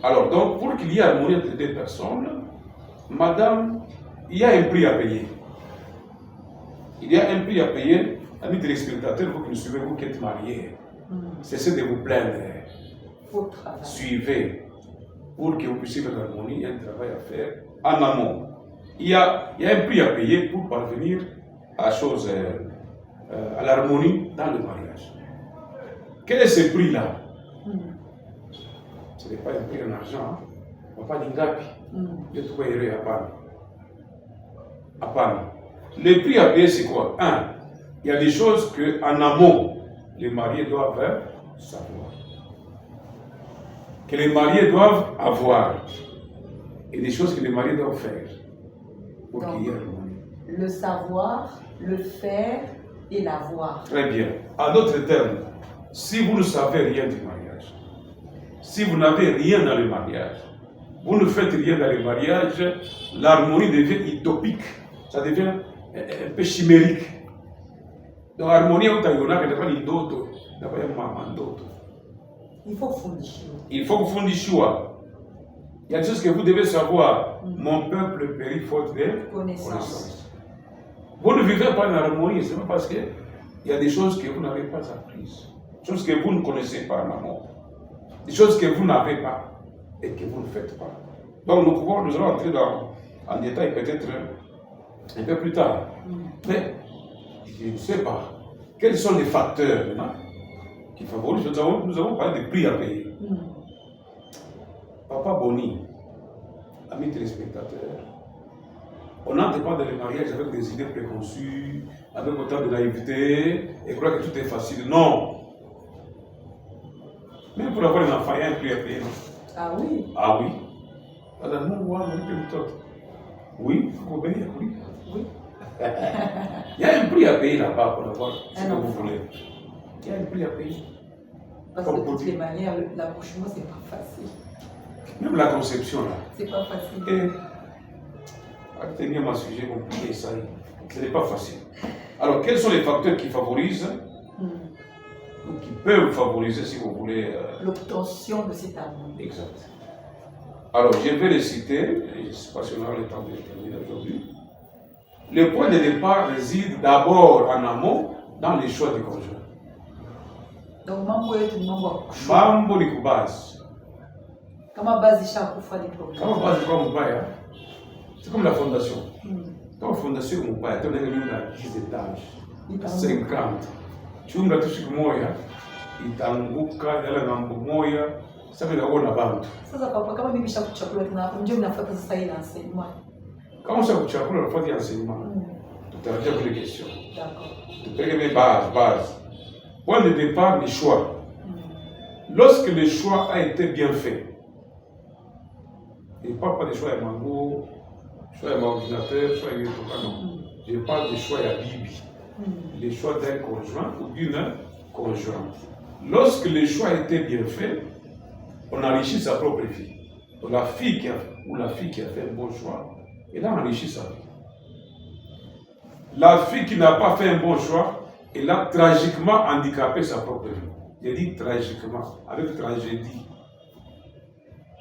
Alors donc, pour qu'il y ait harmonie entre deux personnes, madame, il y a un prix à payer. Il y a un prix à payer. Amis téléspectateurs, vous qui nous suivez, vous qui êtes mariés, cessez de vous plaindre. Suivez. Pour que vous puissiez faire l'harmonie, il y a un travail à faire en amont. Il y a un prix à payer pour parvenir à l'harmonie dans le mariage. Quel est ce prix-là? Ce n'est pas un prix en argent. On ne va pas dire gapi. Il y a tout heureux à part. Le prix à payer, c'est quoi? Il y a des choses qu'en amont, les mariés doivent savoir. Que les mariés doivent avoir. Et des choses que les mariés doivent faire. Pour qu'il y ait harmonie. Le savoir, le faire et l'avoir. Très bien. En d'autres termes, si vous ne savez rien du mariage, si vous n'avez rien dans le mariage, Vous ne faites rien dans les mariages, l'harmonie devient utopique, ça devient un peu chimérique. Donc l'harmonie, Il faut fondre. il faut que vous fondiez. Il y a des choses que vous devez savoir. Mon peuple périt faute de connaissance. Vous ne vivez pas en harmonie, c'est pas parce qu'il y a des choses que vous n'avez pas apprises, des choses que vous ne connaissez pas en amour, des choses que vous n'avez pas et que vous ne faites pas. Donc nous allons entrer en détail peut-être un peu plus tard. Mais je ne sais pas quels sont les facteurs maintenant qui favorisent. Nous avons parlé des prix à payer. Papa Boni, amis téléspectateurs, on n'entre pas dans les mariages avec des idées préconçues, avec autant de naïveté, et croire que tout est facile. Non! Même pour avoir un enfant, il y a un prix à payer, non? Ah oui? Ah oui? Oui, il faut obéir, oui. Oui. Il y a un prix à payer là-bas pour avoir ce que vous voulez. Il y a un prix à payer. Parce que de toutes les manières, l'accouchement, c'est pas facile. Même la conception, là. C'est pas facile. Et, tenir mon sujet compliqué, ça, ce n'est pas facile. Alors, quels sont les facteurs qui favorisent, ou qui peuvent favoriser, si vous voulez, l'obtention de cet amour? Exact. Alors, je vais les citer, et je ne sais pas si on aura le temps de les terminer aujourd'hui. Le point de départ réside d'abord en amont dans les choix du conjoint. Donc, mambo yetu ni mambo. Mambo ni kubasi. Kama base ishakufa ni problème. Kama base kwa mbaya, c'est comme la fondation. Kama fondation mbaya, tu as une 10 étages, 50. Chunga tu siku moja, itaanguka yale ngambo moja, sasa inaona bantu. Sasa papa, kama mimi nishakuchakula tena hapo, ndio nafuata sasa ile enseignement. Kama ushakuchakula unafuata enseignement. Tutarajia kule question. D'accord. Tupeleke mes bases. Point de départ, les choix. Lorsque le choix a été bien fait, je ne parle pas des choix à Mango, choix à mon ordinateur, choix à non. Je parle des choix à Bibi. Les choix d'un conjoint ou d'une conjointe. Lorsque le choix a été bien fait, on enrichit sa propre vie. Donc la fille qui a fait un bon choix, elle a enrichi sa vie. La fille qui n'a pas fait un bon choix, elle a tragiquement handicapé sa propre vie. Je dis tragiquement, avec tragédie.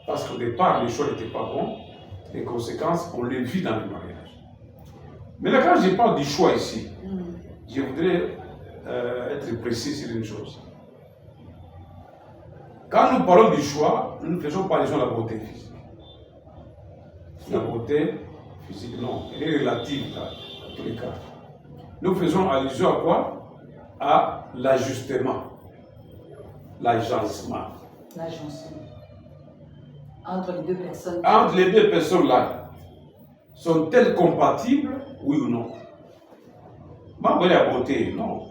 Parce qu'au départ, le choix n'était pas bon. Les conséquences, on les vit dans le mariage. Maintenant, quand je parle du choix ici, je voudrais être précis sur une chose. Quand nous parlons du choix, nous ne faisons pas allusion à la beauté physique. La beauté physique, non, elle est relative dans tous les cas. Nous faisons allusion à quoi? À l'ajustement, l'agencement. L'agencement. Entre les deux personnes. Entre les deux personnes là, sont-elles compatibles, oui ou non? Moi, la beauté, non.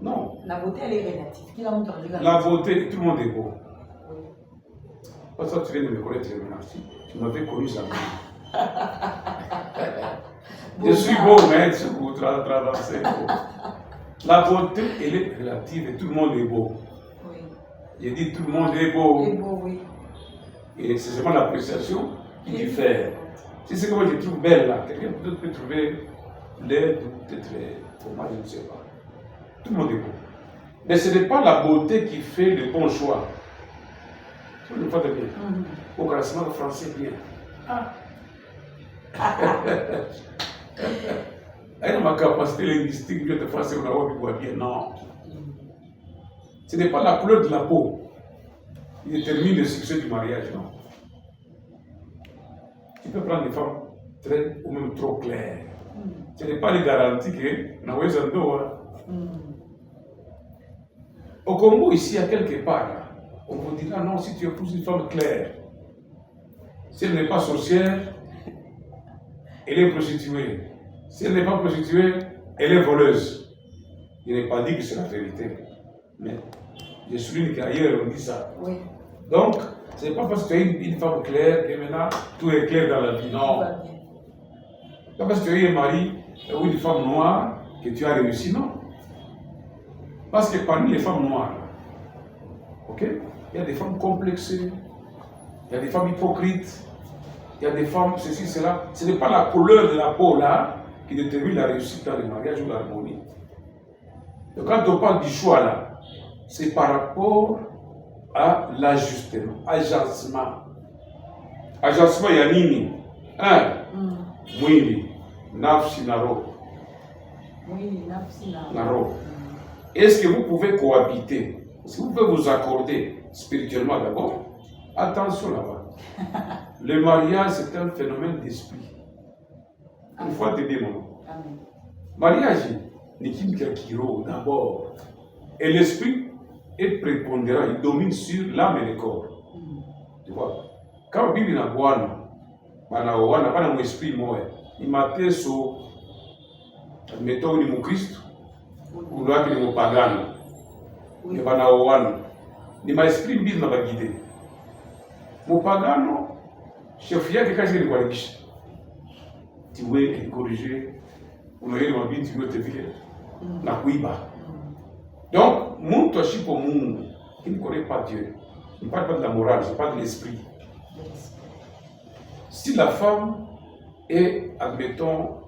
Non. La beauté, elle est relative. Qui la montre? La beauté, tout le monde est beau. Pas ça, tu viens de me connaître maintenant. Tu m'avais connu ça. Je suis beau, mais tu peux traverser. La beauté, elle est relative et tout le monde est beau. Oui. J'ai dit tout le monde est beau. Il est beau, oui. Et c'est seulement l'appréciation qui diffère. Si c'est que moi je trouve belle là, quelqu'un peut trouver laide ou peut-être pour moi, je ne sais pas. Tout le monde est beau. Mais ce n'est pas la beauté qui fait le bon choix. C'est une fois de bien. Au classement français, bien. Avec ma capacité linguistique, je te français, on voit bien. Non. Ce n'est pas la couleur de la peau qui détermine le succès du mariage, non. Tu peux prendre des femmes très ou même trop claires. Ce n'est pas les garanties que nous avons. Au Congo, ici, à quelque part, on vous dira non, si tu épouses une femme claire, si elle n'est pas sorcière, elle est prostituée. Si elle n'est pas prostituée, elle est voleuse. Je n'ai pas dit que c'est la vérité. Mais je souligne qu'ailleurs, on dit ça. Oui. Donc, ce n'est pas parce que tu as une femme claire que maintenant tout est clair dans la vie. Non. Ce n'est pas parce que tu as eu un mari ou une femme noire que tu as réussi. Non. Parce que parmi les femmes noires, ok, il y a des femmes complexées, Il y a des femmes hypocrites. Il y a des femmes, ceci, cela. Ce n'est pas la couleur de la peau là qui détermine la réussite dans le mariage ou l'harmonie. Donc quand on parle du choix là, c'est par rapport à l'ajustement, agencement. Agencement, il y a nini. Mwili, nafsi na roho. Na roho. Est-ce que vous pouvez cohabiter? Est-ce que vous pouvez vous accorder spirituellement d'abord? Attention là-bas. Le mariage, c'est un phénomène d'esprit. Une fois te dire, maman. Mariage, n'est qu'une kiro d'abord. Et l'esprit est prépondérant, il domine sur l'âme et le corps. Tu vois? Quand Bible n'a pas un esprit, il m'a fait sur, admettons, il est mon Christ, ou là, il est mon pagan. Il est il m'a esprit, il m'a guidé. Mon pagan, chef, il y a quelqu'un qui est le tu veux corriger, on a eu ma vie, tu veux te dire, na kuiba. Donc, mon toshi pour monde qui ne connaît pas Dieu, il ne parle pas de la morale, il parle de l'esprit. Si la femme est, admettons,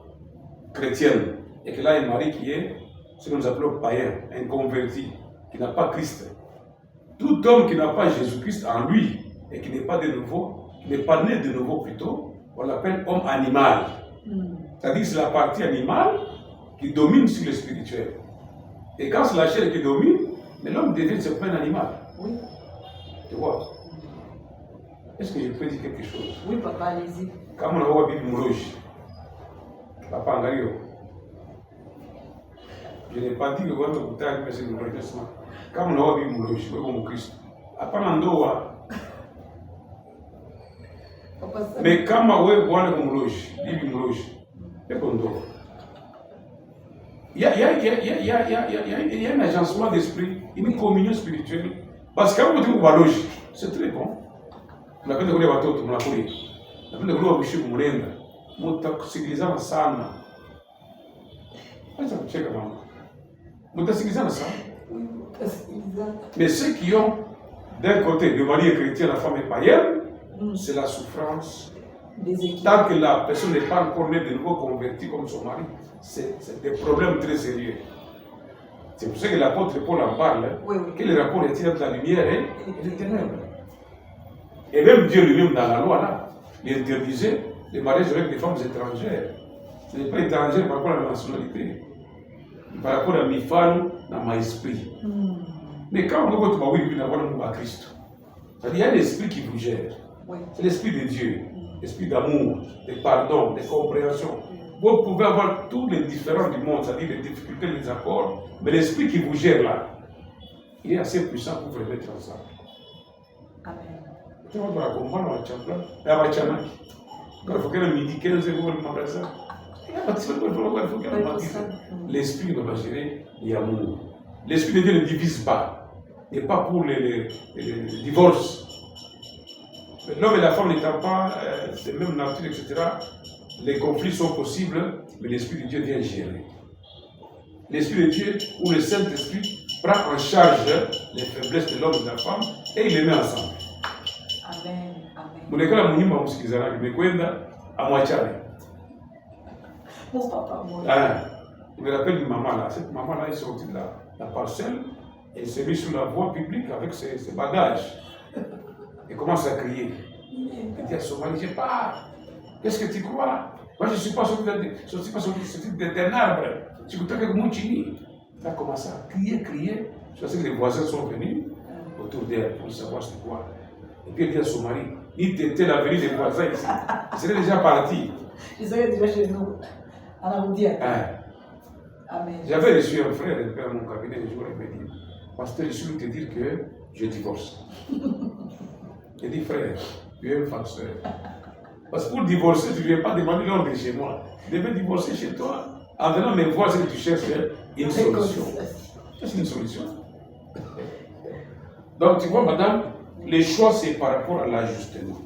chrétienne, et qu'elle a un mari qui est ce que nous appelons païen, un converti, qui n'a pas Christ, tout homme qui n'a pas Jésus-Christ en lui, et qui n'est pas de nouveau, qui n'est pas né de nouveau plutôt, on l'appelle homme animal. C'est-à-dire que c'est la partie animale qui domine sur le spirituel. Et quand c'est la chair qui domine, mais l'homme devient un animal. Oui. Tu vois? Est-ce que je peux dire quelque chose? Oui, papa, allez-y. Quand on a vu la Bible mouloge, papa Angario, je n'ai pas dit que vous avez écouté avec le reconnaissement. Quand on a vu la Bible mouloge, vous avez Christ. Après l'endoa. Mais quand on a vu la Bible mouloge, il y a un agencement d'esprit, une communion spirituelle. Parce que quand vous dites que c'est très bon. On appelle de watoto, on appelle de kuishi kumulenda. Mutakusikilizana sana. Acha kucheka mama. Mutasikilizana sana. Mais ceux qui ont d'un côté le mari est chrétien, la femme est païenne, c'est la souffrance. Tant que la personne n'est pas encore née de nouveau convertie comme son mari, c'est des problèmes très sérieux. C'est pour ça que l'apôtre Paul en parle, que le rapport est entre la lumière et les ténèbres. Et même Dieu lui-même dans la loi, là, il interdisait le mariage avec des femmes étrangères. Ce n'est pas étranger par rapport à la nationalité, par rapport à mes femmes, dans mon esprit. Mais quand on voit que tu as Christ, il y a l'esprit qui vous gère. C'est l'esprit de Dieu, l'esprit d'amour, de pardon, de compréhension. Vous pouvez avoir tous les différents du monde, c'est-à-dire les difficultés, les accords, mais l'esprit qui vous gère là, il est assez puissant pour vous les mettre ensemble. Amen. Tu vas voir comment on va champion, et on va champion. Quand il faut qu'elle me dise 15 euros le magasin, il faut qu'elle me dise. L'esprit va gérer l'amour. L'esprit de Dieu ne divise pas. Il n'est pas pour les divorces. L'homme et la femme n'étant pas de même nature, etc., les conflits sont possibles, mais l'Esprit de Dieu vient gérer. L'Esprit de Dieu, ou le Saint-Esprit, prend en charge les faiblesses de l'homme et de la femme et il les met ensemble. Amen. Amen. Mulekala munyumba msikilizana kimekwenda amwachane. Mon papa, moi. Je me rappelle une maman là. Cette maman là est sortie de la parcelle et s'est mise sur la voie publique avec ses bagages. Elle commence à crier. Elle dit à son mari, je pars. Qu'est-ce que tu crois? Moi je ne suis pas sorti d'un arbre. Tu crois que mon chini. Elle a commencé à crier. Je pense que les voisins sont venus autour d'elle pour savoir c'est quoi. Et puis elle dit à son mari, il était la venue des voisins ici. Il serait déjà parti. Il serait déjà chez nous. En Araudia. Amen. J'avais reçu un frère à mon cabinet un jour, il m'a dit, pasteur, je suis venu te dire que je divorce. J'ai dit, frère, tu es un farceur. Parce que pour divorcer, tu ne viens pas demander l'ordre chez moi. Tu devais divorcer chez toi. En venant me voir, c'est que tu cherches une solution. C'est une solution. Donc, tu vois, madame, les choix, c'est par rapport à l'ajustement,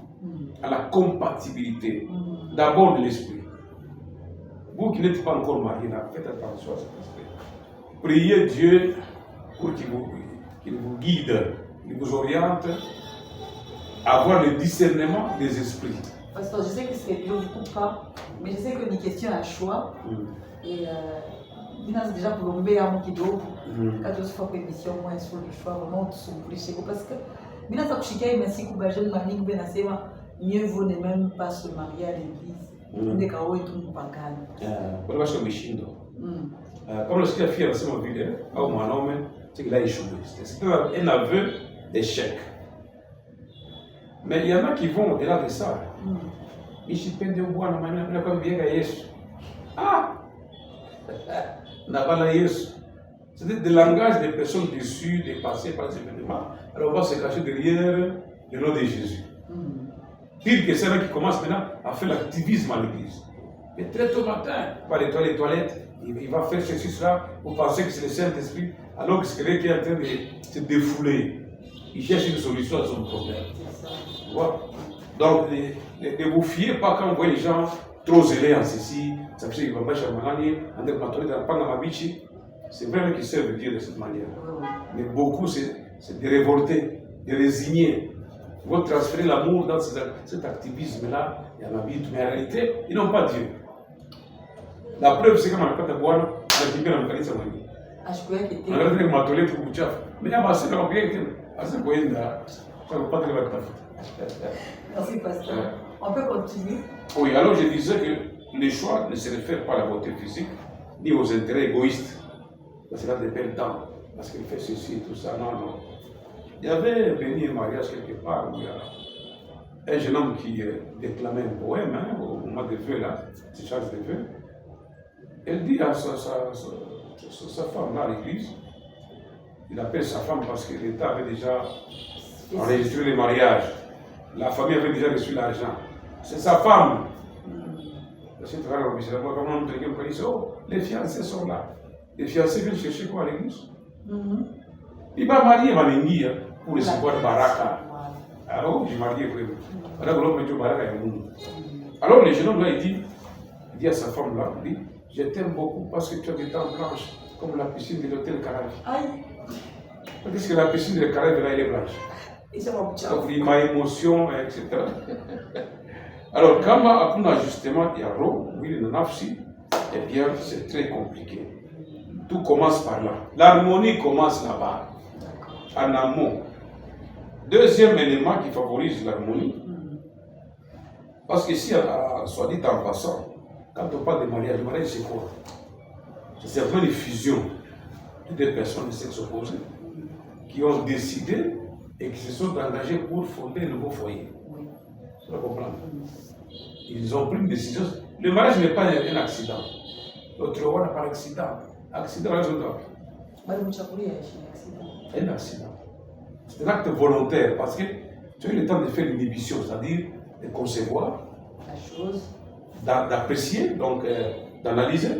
à la compatibilité. D'abord de l'esprit. Vous qui n'êtes pas encore mariés, faites attention à cet aspect. Priez Dieu pour qu'il vous guide, qu'il vous oriente avoir le discernement des esprits. Parce que je sais que c'est je ne coupe pas, mais je sais que mes questions à choix. Et c'est déjà pour le à mon kido. Quand je fais une émission, moi, sur le choix, vraiment, tout plus parce que Mina ça kushika imesi kubajeni maniki ben nasema mieux vaut ne même pas se marier à l'église. Ndeka wewe tu mpagani. Kwa sababu umeshindwa. Comme lorsque la fille anasema vile au mwanaume c'est qu'il a échoué. C'est un aveu d'échec. Mais il y en a qui vont au-delà de ça. Ishipende Bwana maana kwa biega Yesu. Na bala Yesu. C'est des langages des personnes déçues, dépassées par ces événements. Alors on va se cacher derrière le nom de Jésus. Pire que ceux qui commencent maintenant à faire l'activisme à l'église. Et très tôt matin, il va nettoyer les toilettes, il va faire ceci, cela, pour penser que c'est le Saint-Esprit, alors que c'est quelqu'un qui est en train de se défouler. Il cherche une solution à son problème. Voilà. Donc, ne vous fiez pas quand vous voyez les gens trop zélés en ceci, ça fait qu'ils vont pas chez Malani, en train de m'attendre dans la Panamabichi. C'est vrai qu'ils servent Dieu de cette manière. Mais beaucoup, c'est de révolter, de résigner. Ils vont transférer l'amour dans cet activisme-là et en habitude. Mais en réalité, ils n'ont pas Dieu. La preuve, c'est comme on n'a pas de boire, on a dit que on a dit on a dit ma toilette pour Bouchaf. Mais il y a assez de l'objet. Assez de points là. Ça ne va pas de la Merci, pasteur. On peut continuer. Oui, alors je disais que les choix ne se réfèrent pas à la beauté physique, ni aux intérêts égoïstes. Parce que là, de belles dents, parce qu'il fait ceci et tout ça. Non, non. Il y avait venu un mariage quelque part où il y a un jeune homme qui déclamait un poème au moment des vœux, là, c'est Charles des vœux. Elle dit à sa femme là à l'église, il appelle sa femme parce que l'État avait déjà enregistré les mariages. La famille avait déjà reçu l'argent. C'est sa femme. Les fiancés sont là. Les fiancés viennent chercher quoi à l'église? Il va marier Malengi pour recevoir Baraka. Alors, j'ai marié vraiment. Alors, le jeune homme là, il dit à sa femme là, il dit, je t'aime beaucoup parce que tu as des dents blanches comme la piscine de l'hôtel Caraïbe. Aïe! Parce que la piscine de Caraïbe là, elle est blanche. Donc, il m'a émotion, etc. Alors, quand on a justement Yaro, oui, le Nafsi, eh bien, c'est très compliqué. Tout commence par là. L'harmonie commence là-bas, en amont. Deuxième élément qui favorise l'harmonie, parce que si, soit dit en passant, quand on parle de mariage, le mariage c'est quoi? C'est simplement une fusion de deux personnes de sexe opposé qui ont décidé et qui se sont engagés pour fonder un nouveau foyer. Tu comprends? Ils ont pris une décision. Le mariage n'est pas un accident. L'autre roi n'a pas d'accident. Accident, là, un accident. C'est un acte volontaire parce que tu as eu le temps de faire l'inhibition, c'est-à-dire de concevoir, la chose, d'apprécier, donc d'analyser.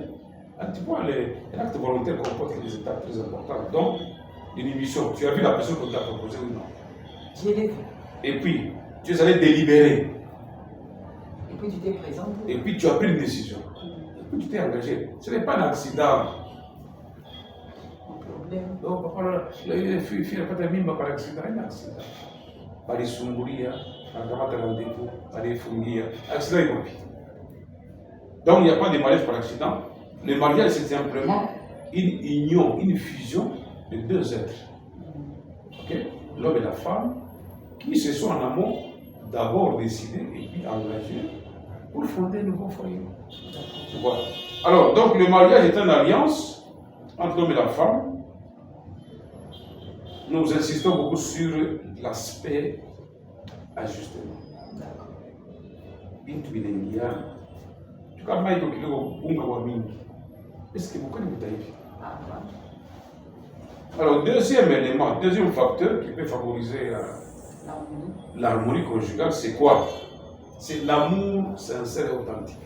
Tu vois, l'acte volontaire comporte des étapes très importantes. Donc, l'inhibition, tu as vu la personne qu'on t'a proposée ou non? Je l'ai vu. Et puis, tu es allé délibérer. Et puis, tu t'es présenté. Et puis, tu as pris une décision. Et puis, tu t'es engagé. Ce n'est pas un accident. Donc, papa, il fait pas de mime par accident, un accident. Par les Sumburia, par les rendez-vous, par les Fungia, accident et vie. Donc, il n'y a pas de mariage par accident. Le mariage, c'est simplement une union, une fusion de deux êtres. Okay? L'homme et la femme, qui se sont en amont d'abord décidés et puis engagés pour fonder un nouveau foyer. Voilà. Alors, donc, le mariage est une alliance entre l'homme et la femme. Nous insistons beaucoup sur l'aspect ajustement. Est-ce que vous connaissez? Alors, deuxième élément, deuxième facteur qui peut favoriser l'harmonie conjugale, c'est quoi? C'est l'amour sincère et authentique.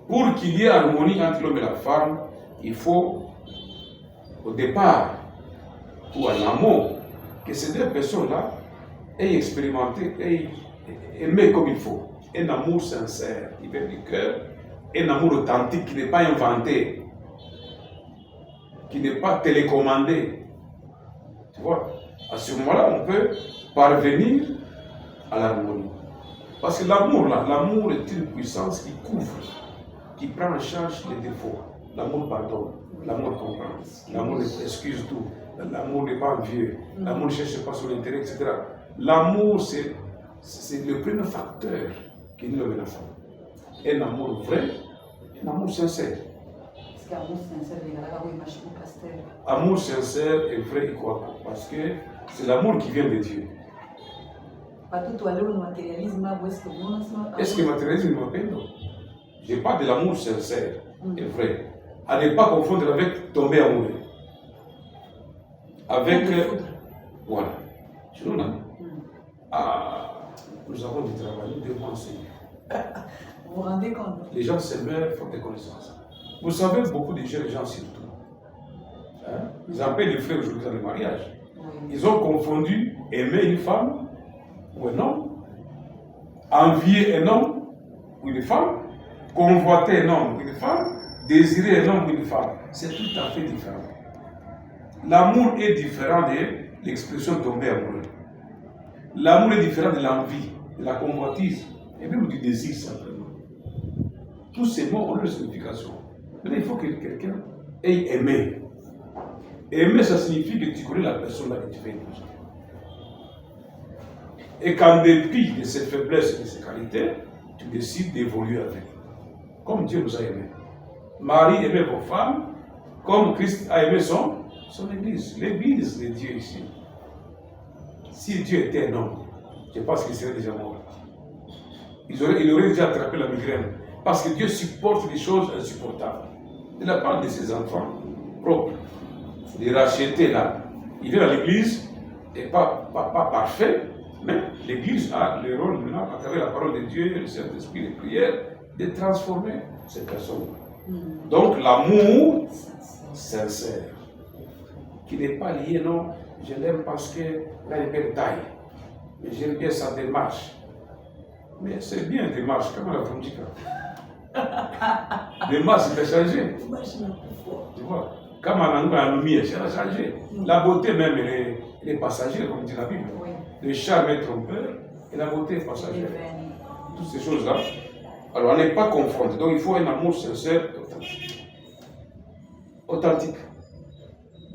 Pour qu'il y ait harmonie entre l'homme et la femme, il faut, au départ, ou en amont, que ces deux personnes-là aient expérimenté, aient aimé comme il faut. Un amour sincère, qui vient du cœur, un amour authentique qui n'est pas inventé, qui n'est pas télécommandé. Tu vois, à ce moment-là, on peut parvenir à l'harmonie. Parce que l'amour, là, l'amour est une puissance qui couvre, qui prend en charge les défauts. L'amour pardonne, l'amour comprend, l'amour excuse tout, l'amour n'est pas envieux, l'amour ne cherche pas son intérêt, etc. L'amour, c'est le premier facteur qui nous donne la femme. Un amour vrai, un amour sincère. Parce qu'amour sincère, les gars, oui, marche au pasteur. Amour sincère et vrai et quoi? Parce que c'est l'amour qui vient de Dieu. Pas tout à l'heure, le matérialisme, où est-ce que vous Est-ce que le matérialisme m'appelle? Je parle de l'amour sincère et vrai. À ne pas confondre avec tomber amoureux. Avec. Voilà. Chez nous, là, nous avons du travail, nous devons enseigner. Vous vous rendez compte? Les gens se meurent faute de connaissances. Vous savez, beaucoup de jeunes gens surtout, hein, ils appellent les frères aujourd'hui dans le mariage. Ils ont confondu aimer une femme ou un homme, envier un homme ou une femme, convoiter un homme ou une femme, désirer un homme ou une femme. C'est tout à fait différent. L'amour est différent de l'expression tomber amoureux. L'amour est différent de l'envie, de la convoitise, et même du désir simplement. Tous ces mots ont leur signification. Mais il faut que quelqu'un ait aimé. Aimer, ça signifie que tu connais la personne là que tu veux épouser. Et qu'en dépit de ses faiblesses et de ses qualités, tu décides d'évoluer avec. Comme Dieu nous a aimés. Marie aimait vos femmes, comme Christ a aimé son Église. L'Église de Dieu ici. Si Dieu était un homme, je pense qu'il serait déjà mort. Il aurait déjà attrapé la migraine. Parce que Dieu supporte des choses insupportables. De la part de ses enfants propres, les racheter là. Il vient à l'église, et pas parfait, mais l'église a le rôle maintenant, à travers la parole de Dieu, le Saint-Esprit, les prières, de transformer ces personnes. Donc l'amour sincère, qui n'est pas lié, non, je l'aime parce qu'il a une belle taille, mais j'aime bien sa démarche. Mais c'est bien démarche, comment la femme dit démarche, il a changé. Tu vois, comme la lumière, ça a changé. La beauté même, elle est passagère, comme dit la Bible. Le charme est trompeur et la beauté est passagère. Toutes ces choses-là. Alors, on n'est pas confronté. Donc, il faut un amour sincère et authentique. Authentique.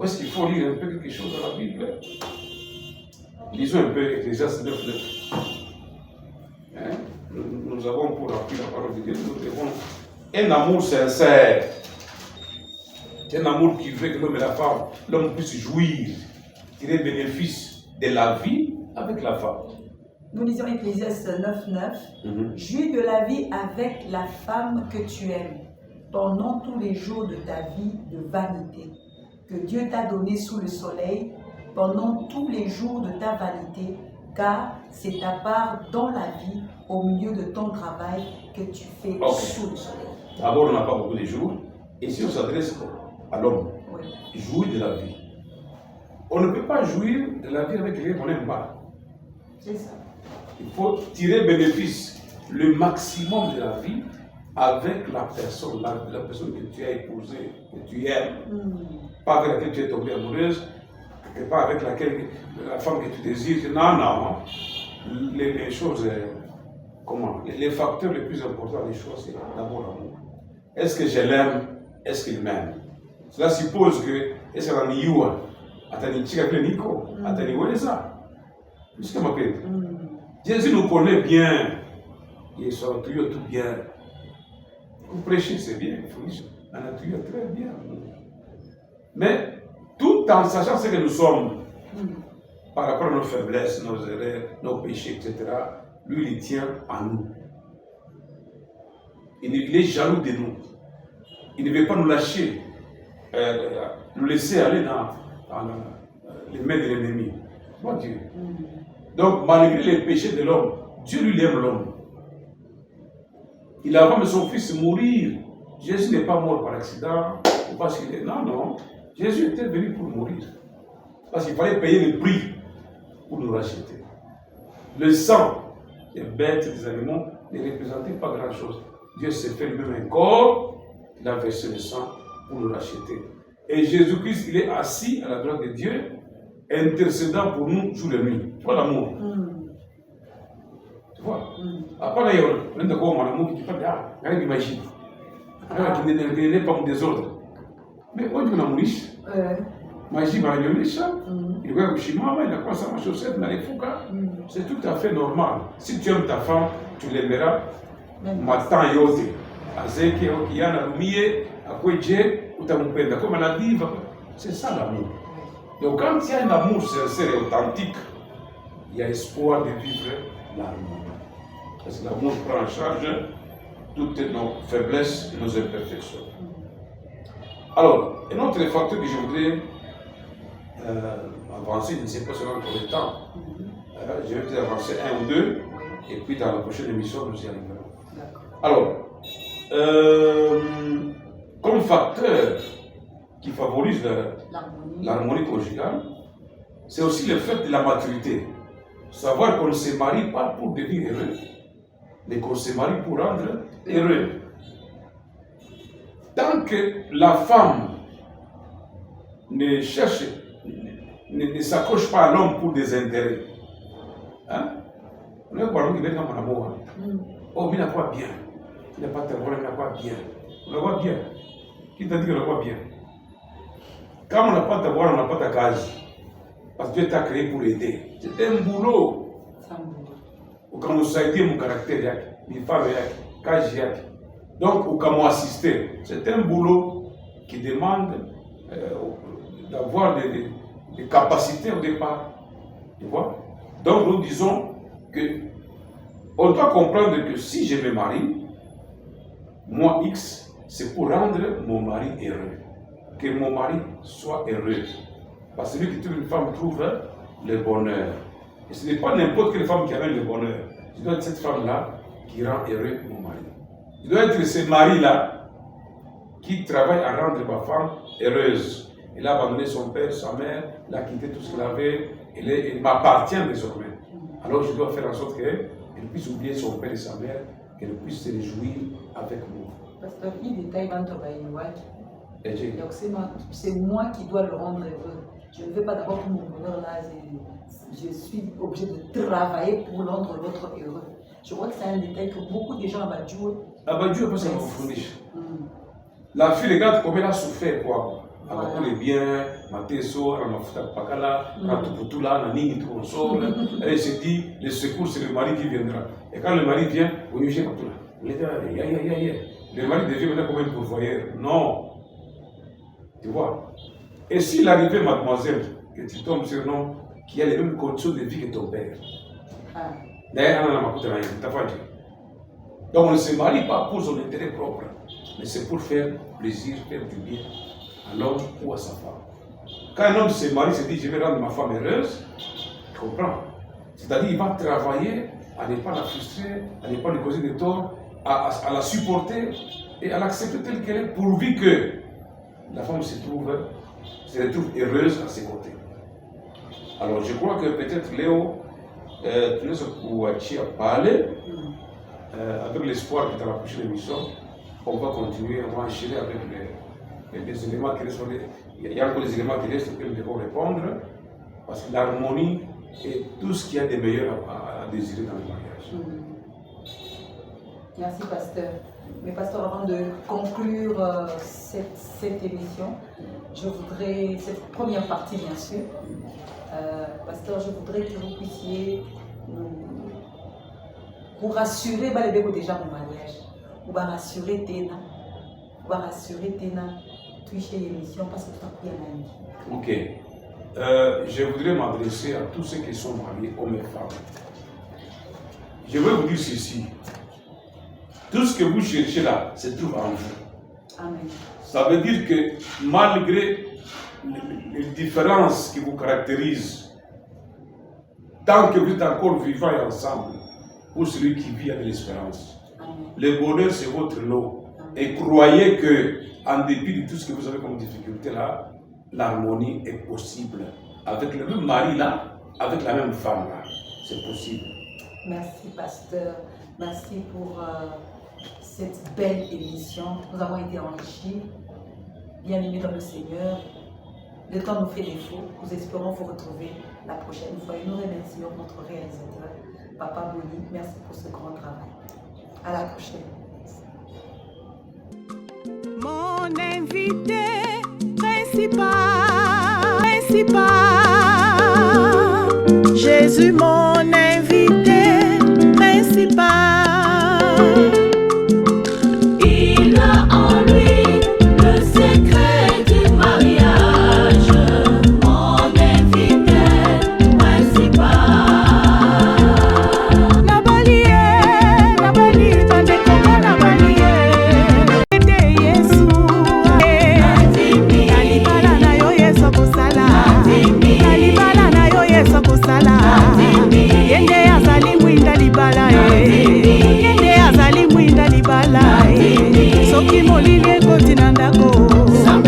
Est-ce qu'il faut lire un peu quelque chose dans la Bible? Lisons un peu Ecclésiaste 9:9. Hein? Nous avons pour appuyer la parole de Dieu, nous devons un amour sincère. Un amour qui veut que l'homme et la femme, l'homme puisse jouir, tirer bénéfice de la vie avec la femme. Nous lisons Ecclésiaste 9:9. Jouis de la vie avec la femme que tu aimes, pendant tous les jours de ta vie de vanité, que Dieu t'a donné sous le soleil, pendant tous les jours de ta vanité, car c'est ta part dans la vie, au milieu de ton travail, que tu fais sous le soleil. D'abord, on n'a pas beaucoup de jours, et si on s'adresse à l'homme, jouir de la vie. On ne peut pas jouir de la vie avec quelqu'un qu'on n'aime pas. C'est ça. Il faut tirer bénéfice, le maximum de la vie, avec la personne que tu as épousée, que tu aimes, pas avec laquelle tu es tombée amoureuse, et pas avec la femme que tu désires. Non. Les choses, les facteurs les plus importants des choix, c'est d'abord l'amour. Est-ce que je l'aime? Est-ce qu'il m'aime? Cela suppose que, est-ce que la niwa, atani chika vile niko, atani weza. Puisque m'appelle. Jésus nous connaît bien. Il est tout bien. Vous prêchez, c'est bien. Il faut dire, on a tout très bien. Mais, tout en sachant ce que nous sommes, par rapport à nos faiblesses, nos erreurs, nos péchés, etc., lui, il tient à nous. Il est jaloux de nous. Il ne veut pas nous lâcher, nous laisser aller dans les mains de l'ennemi. Mon Dieu. Donc, malgré les péchés de l'homme, Dieu lui aime l'homme. Il a vu son fils mourir. Jésus n'est pas mort par accident, ou parce qu'il est. Non. Jésus était venu pour mourir. Parce qu'il fallait payer le prix pour nous racheter. Le sang des bêtes, des animaux, ne représentait pas grand-chose. Dieu s'est fait lui-même un corps, il a versé le sang pour nous racheter. Et Jésus-Christ, il est assis à la droite de Dieu, intercédant pour nous jour et nuit. Tu vois l'amour. Tu vois. Après, on a un amour qui fait rien de magique. Qui n'est pas un désordre. Mais on dit qu'on a magie marionnisha, il va au chimama, il a quoi ça, ma chaussette, dans les fougas. C'est tout à fait normal. Si tu aimes ta femme, tu l'aimeras. Matin yote. Azeke, Okiana, Lumie, Akweje, Utamupenda. Comme elle a dit, c'est ça l'amour. Donc quand il y a un amour sincère et authentique, il y a espoir de vivre l'amour. Parce que l'amour prend en charge toutes nos faiblesses et nos imperfections. Alors, un autre facteur que je voudrais avancer, je ne sais pas selon combien de temps, je vais peut-être avancer un ou deux, et puis dans la prochaine émission, nous y arriverons. Alors, comme facteur qui favorise l'harmonie conjugale, c'est aussi le fait de la maturité. Savoir qu'on ne se marie pas pour devenir heureux, mais qu'on se marie pour rendre heureux. Tant que la femme ne cherche, ne s'accroche pas à l'homme pour des intérêts, hein? On est quoi, on est dans mon amour. Oh, mais il n'a pas bien. Il n'a pas de problème, il n'a pas bien. On la voit bien. Qui t'a dit qu'on la voit bien? Quand on n'a pas de voir, on n'a pas de case. Parce que Dieu t'a créé pour aider. C'est un boulot. Ou quand on s'aide mon caractère, mes femmes, cage. Donc, ou quand on assiste, c'est un boulot qui demande d'avoir des capacités au départ. Tu vois? Donc, nous disons que on doit comprendre que si je me marie, moi X, c'est pour rendre mon mari heureux. Que mon mari soit heureux. Parce que celui qui trouve une femme trouve le bonheur. Et ce n'est pas n'importe quelle femme qui amène le bonheur. Il doit être cette femme-là qui rend heureux mon mari. Il doit être ce mari-là qui travaille à rendre ma femme heureuse. Il a abandonné son père, sa mère, il a quitté tout ce qu'il avait, il m'appartient désormais. Alors je dois faire en sorte qu'elle puisse oublier son père et sa mère, qu'elle puisse se réjouir avec moi. Pasteur, il détaille dans ton donc c'est moi qui dois le rendre heureux. Je ne veux pas d'abord pour mon bonheur là, je suis obligé de travailler pour rendre l'autre heureux. Je crois que c'est un détail que beaucoup de gens abattent. Abattu, parce qu'on fournit. La fille, regarde comment elle a souffert, quoi. Elle est bien, Matéso, elle m'a foutu à Pakala, Ratuputula, Nani, tout on sort. Elle se dit, le secours, c'est le mari qui viendra. Et quand le mari vient, on lui dit, le mari devient maintenant comme un pourvoyeur. Non. Tu vois? Et s'il arrivait, mademoiselle, que tu tombes sur un homme qui a les mêmes conditions de vie que ton père. D'ailleurs, on n'a pas dit. Donc on ne se marie pas pour son intérêt propre, mais c'est pour faire plaisir, faire du bien à l'homme ou à sa femme. Quand un homme se marie, il se dit je vais rendre ma femme heureuse, tu comprends? C'est-à-dire qu'il va travailler à ne pas la frustrer, à ne pas lui causer de tort, à la supporter et à l'accepter telle qu'elle est, pourvu que la femme se retrouve heureuse à ses côtés. Alors je crois que peut-être Léo, tu nous as parlé. Avec l'espoir que dans la prochaine émission, on va continuer, on va enchaîner avec les éléments qui restent. Il y a encore des éléments qui restent auxquels nous devons répondre, parce que l'harmonie est tout ce qu'il y a de meilleur à désirer dans le mariage. Merci, pasteur. Mais pasteur, avant de conclure cette émission, je voudrais, cette première partie bien sûr, pasteur, je voudrais que vous puissiez pour rassurer déjà mon mariage, pour rassurer Téna, tu es l'émission parce que tu as pris un ami. Ok. Je voudrais m'adresser à tous ceux qui sont mariés, hommes et femmes. Je vais vous dire ceci. Tout ce que vous cherchez là se trouve en vous. Amen. Ça veut dire que malgré les différences qui vous caractérisent, tant que vous êtes encore vivants et ensemble, pour celui qui vit avec l'espérance. Le bonheur, c'est votre lot. Et croyez que, en dépit de tout ce que vous avez comme difficulté là, l'harmonie est possible. Avec le même mari là, avec la même femme là. C'est possible. Merci, pasteur. Merci pour cette belle émission. Nous avons été enrichis, bien aimés dans le Seigneur. le temps nous fait défaut. Nous espérons vous retrouver la prochaine fois et nous remercions notre réalisateur, Papa Boni. Merci pour ce grand travail. À la prochaine. Mon invité principal.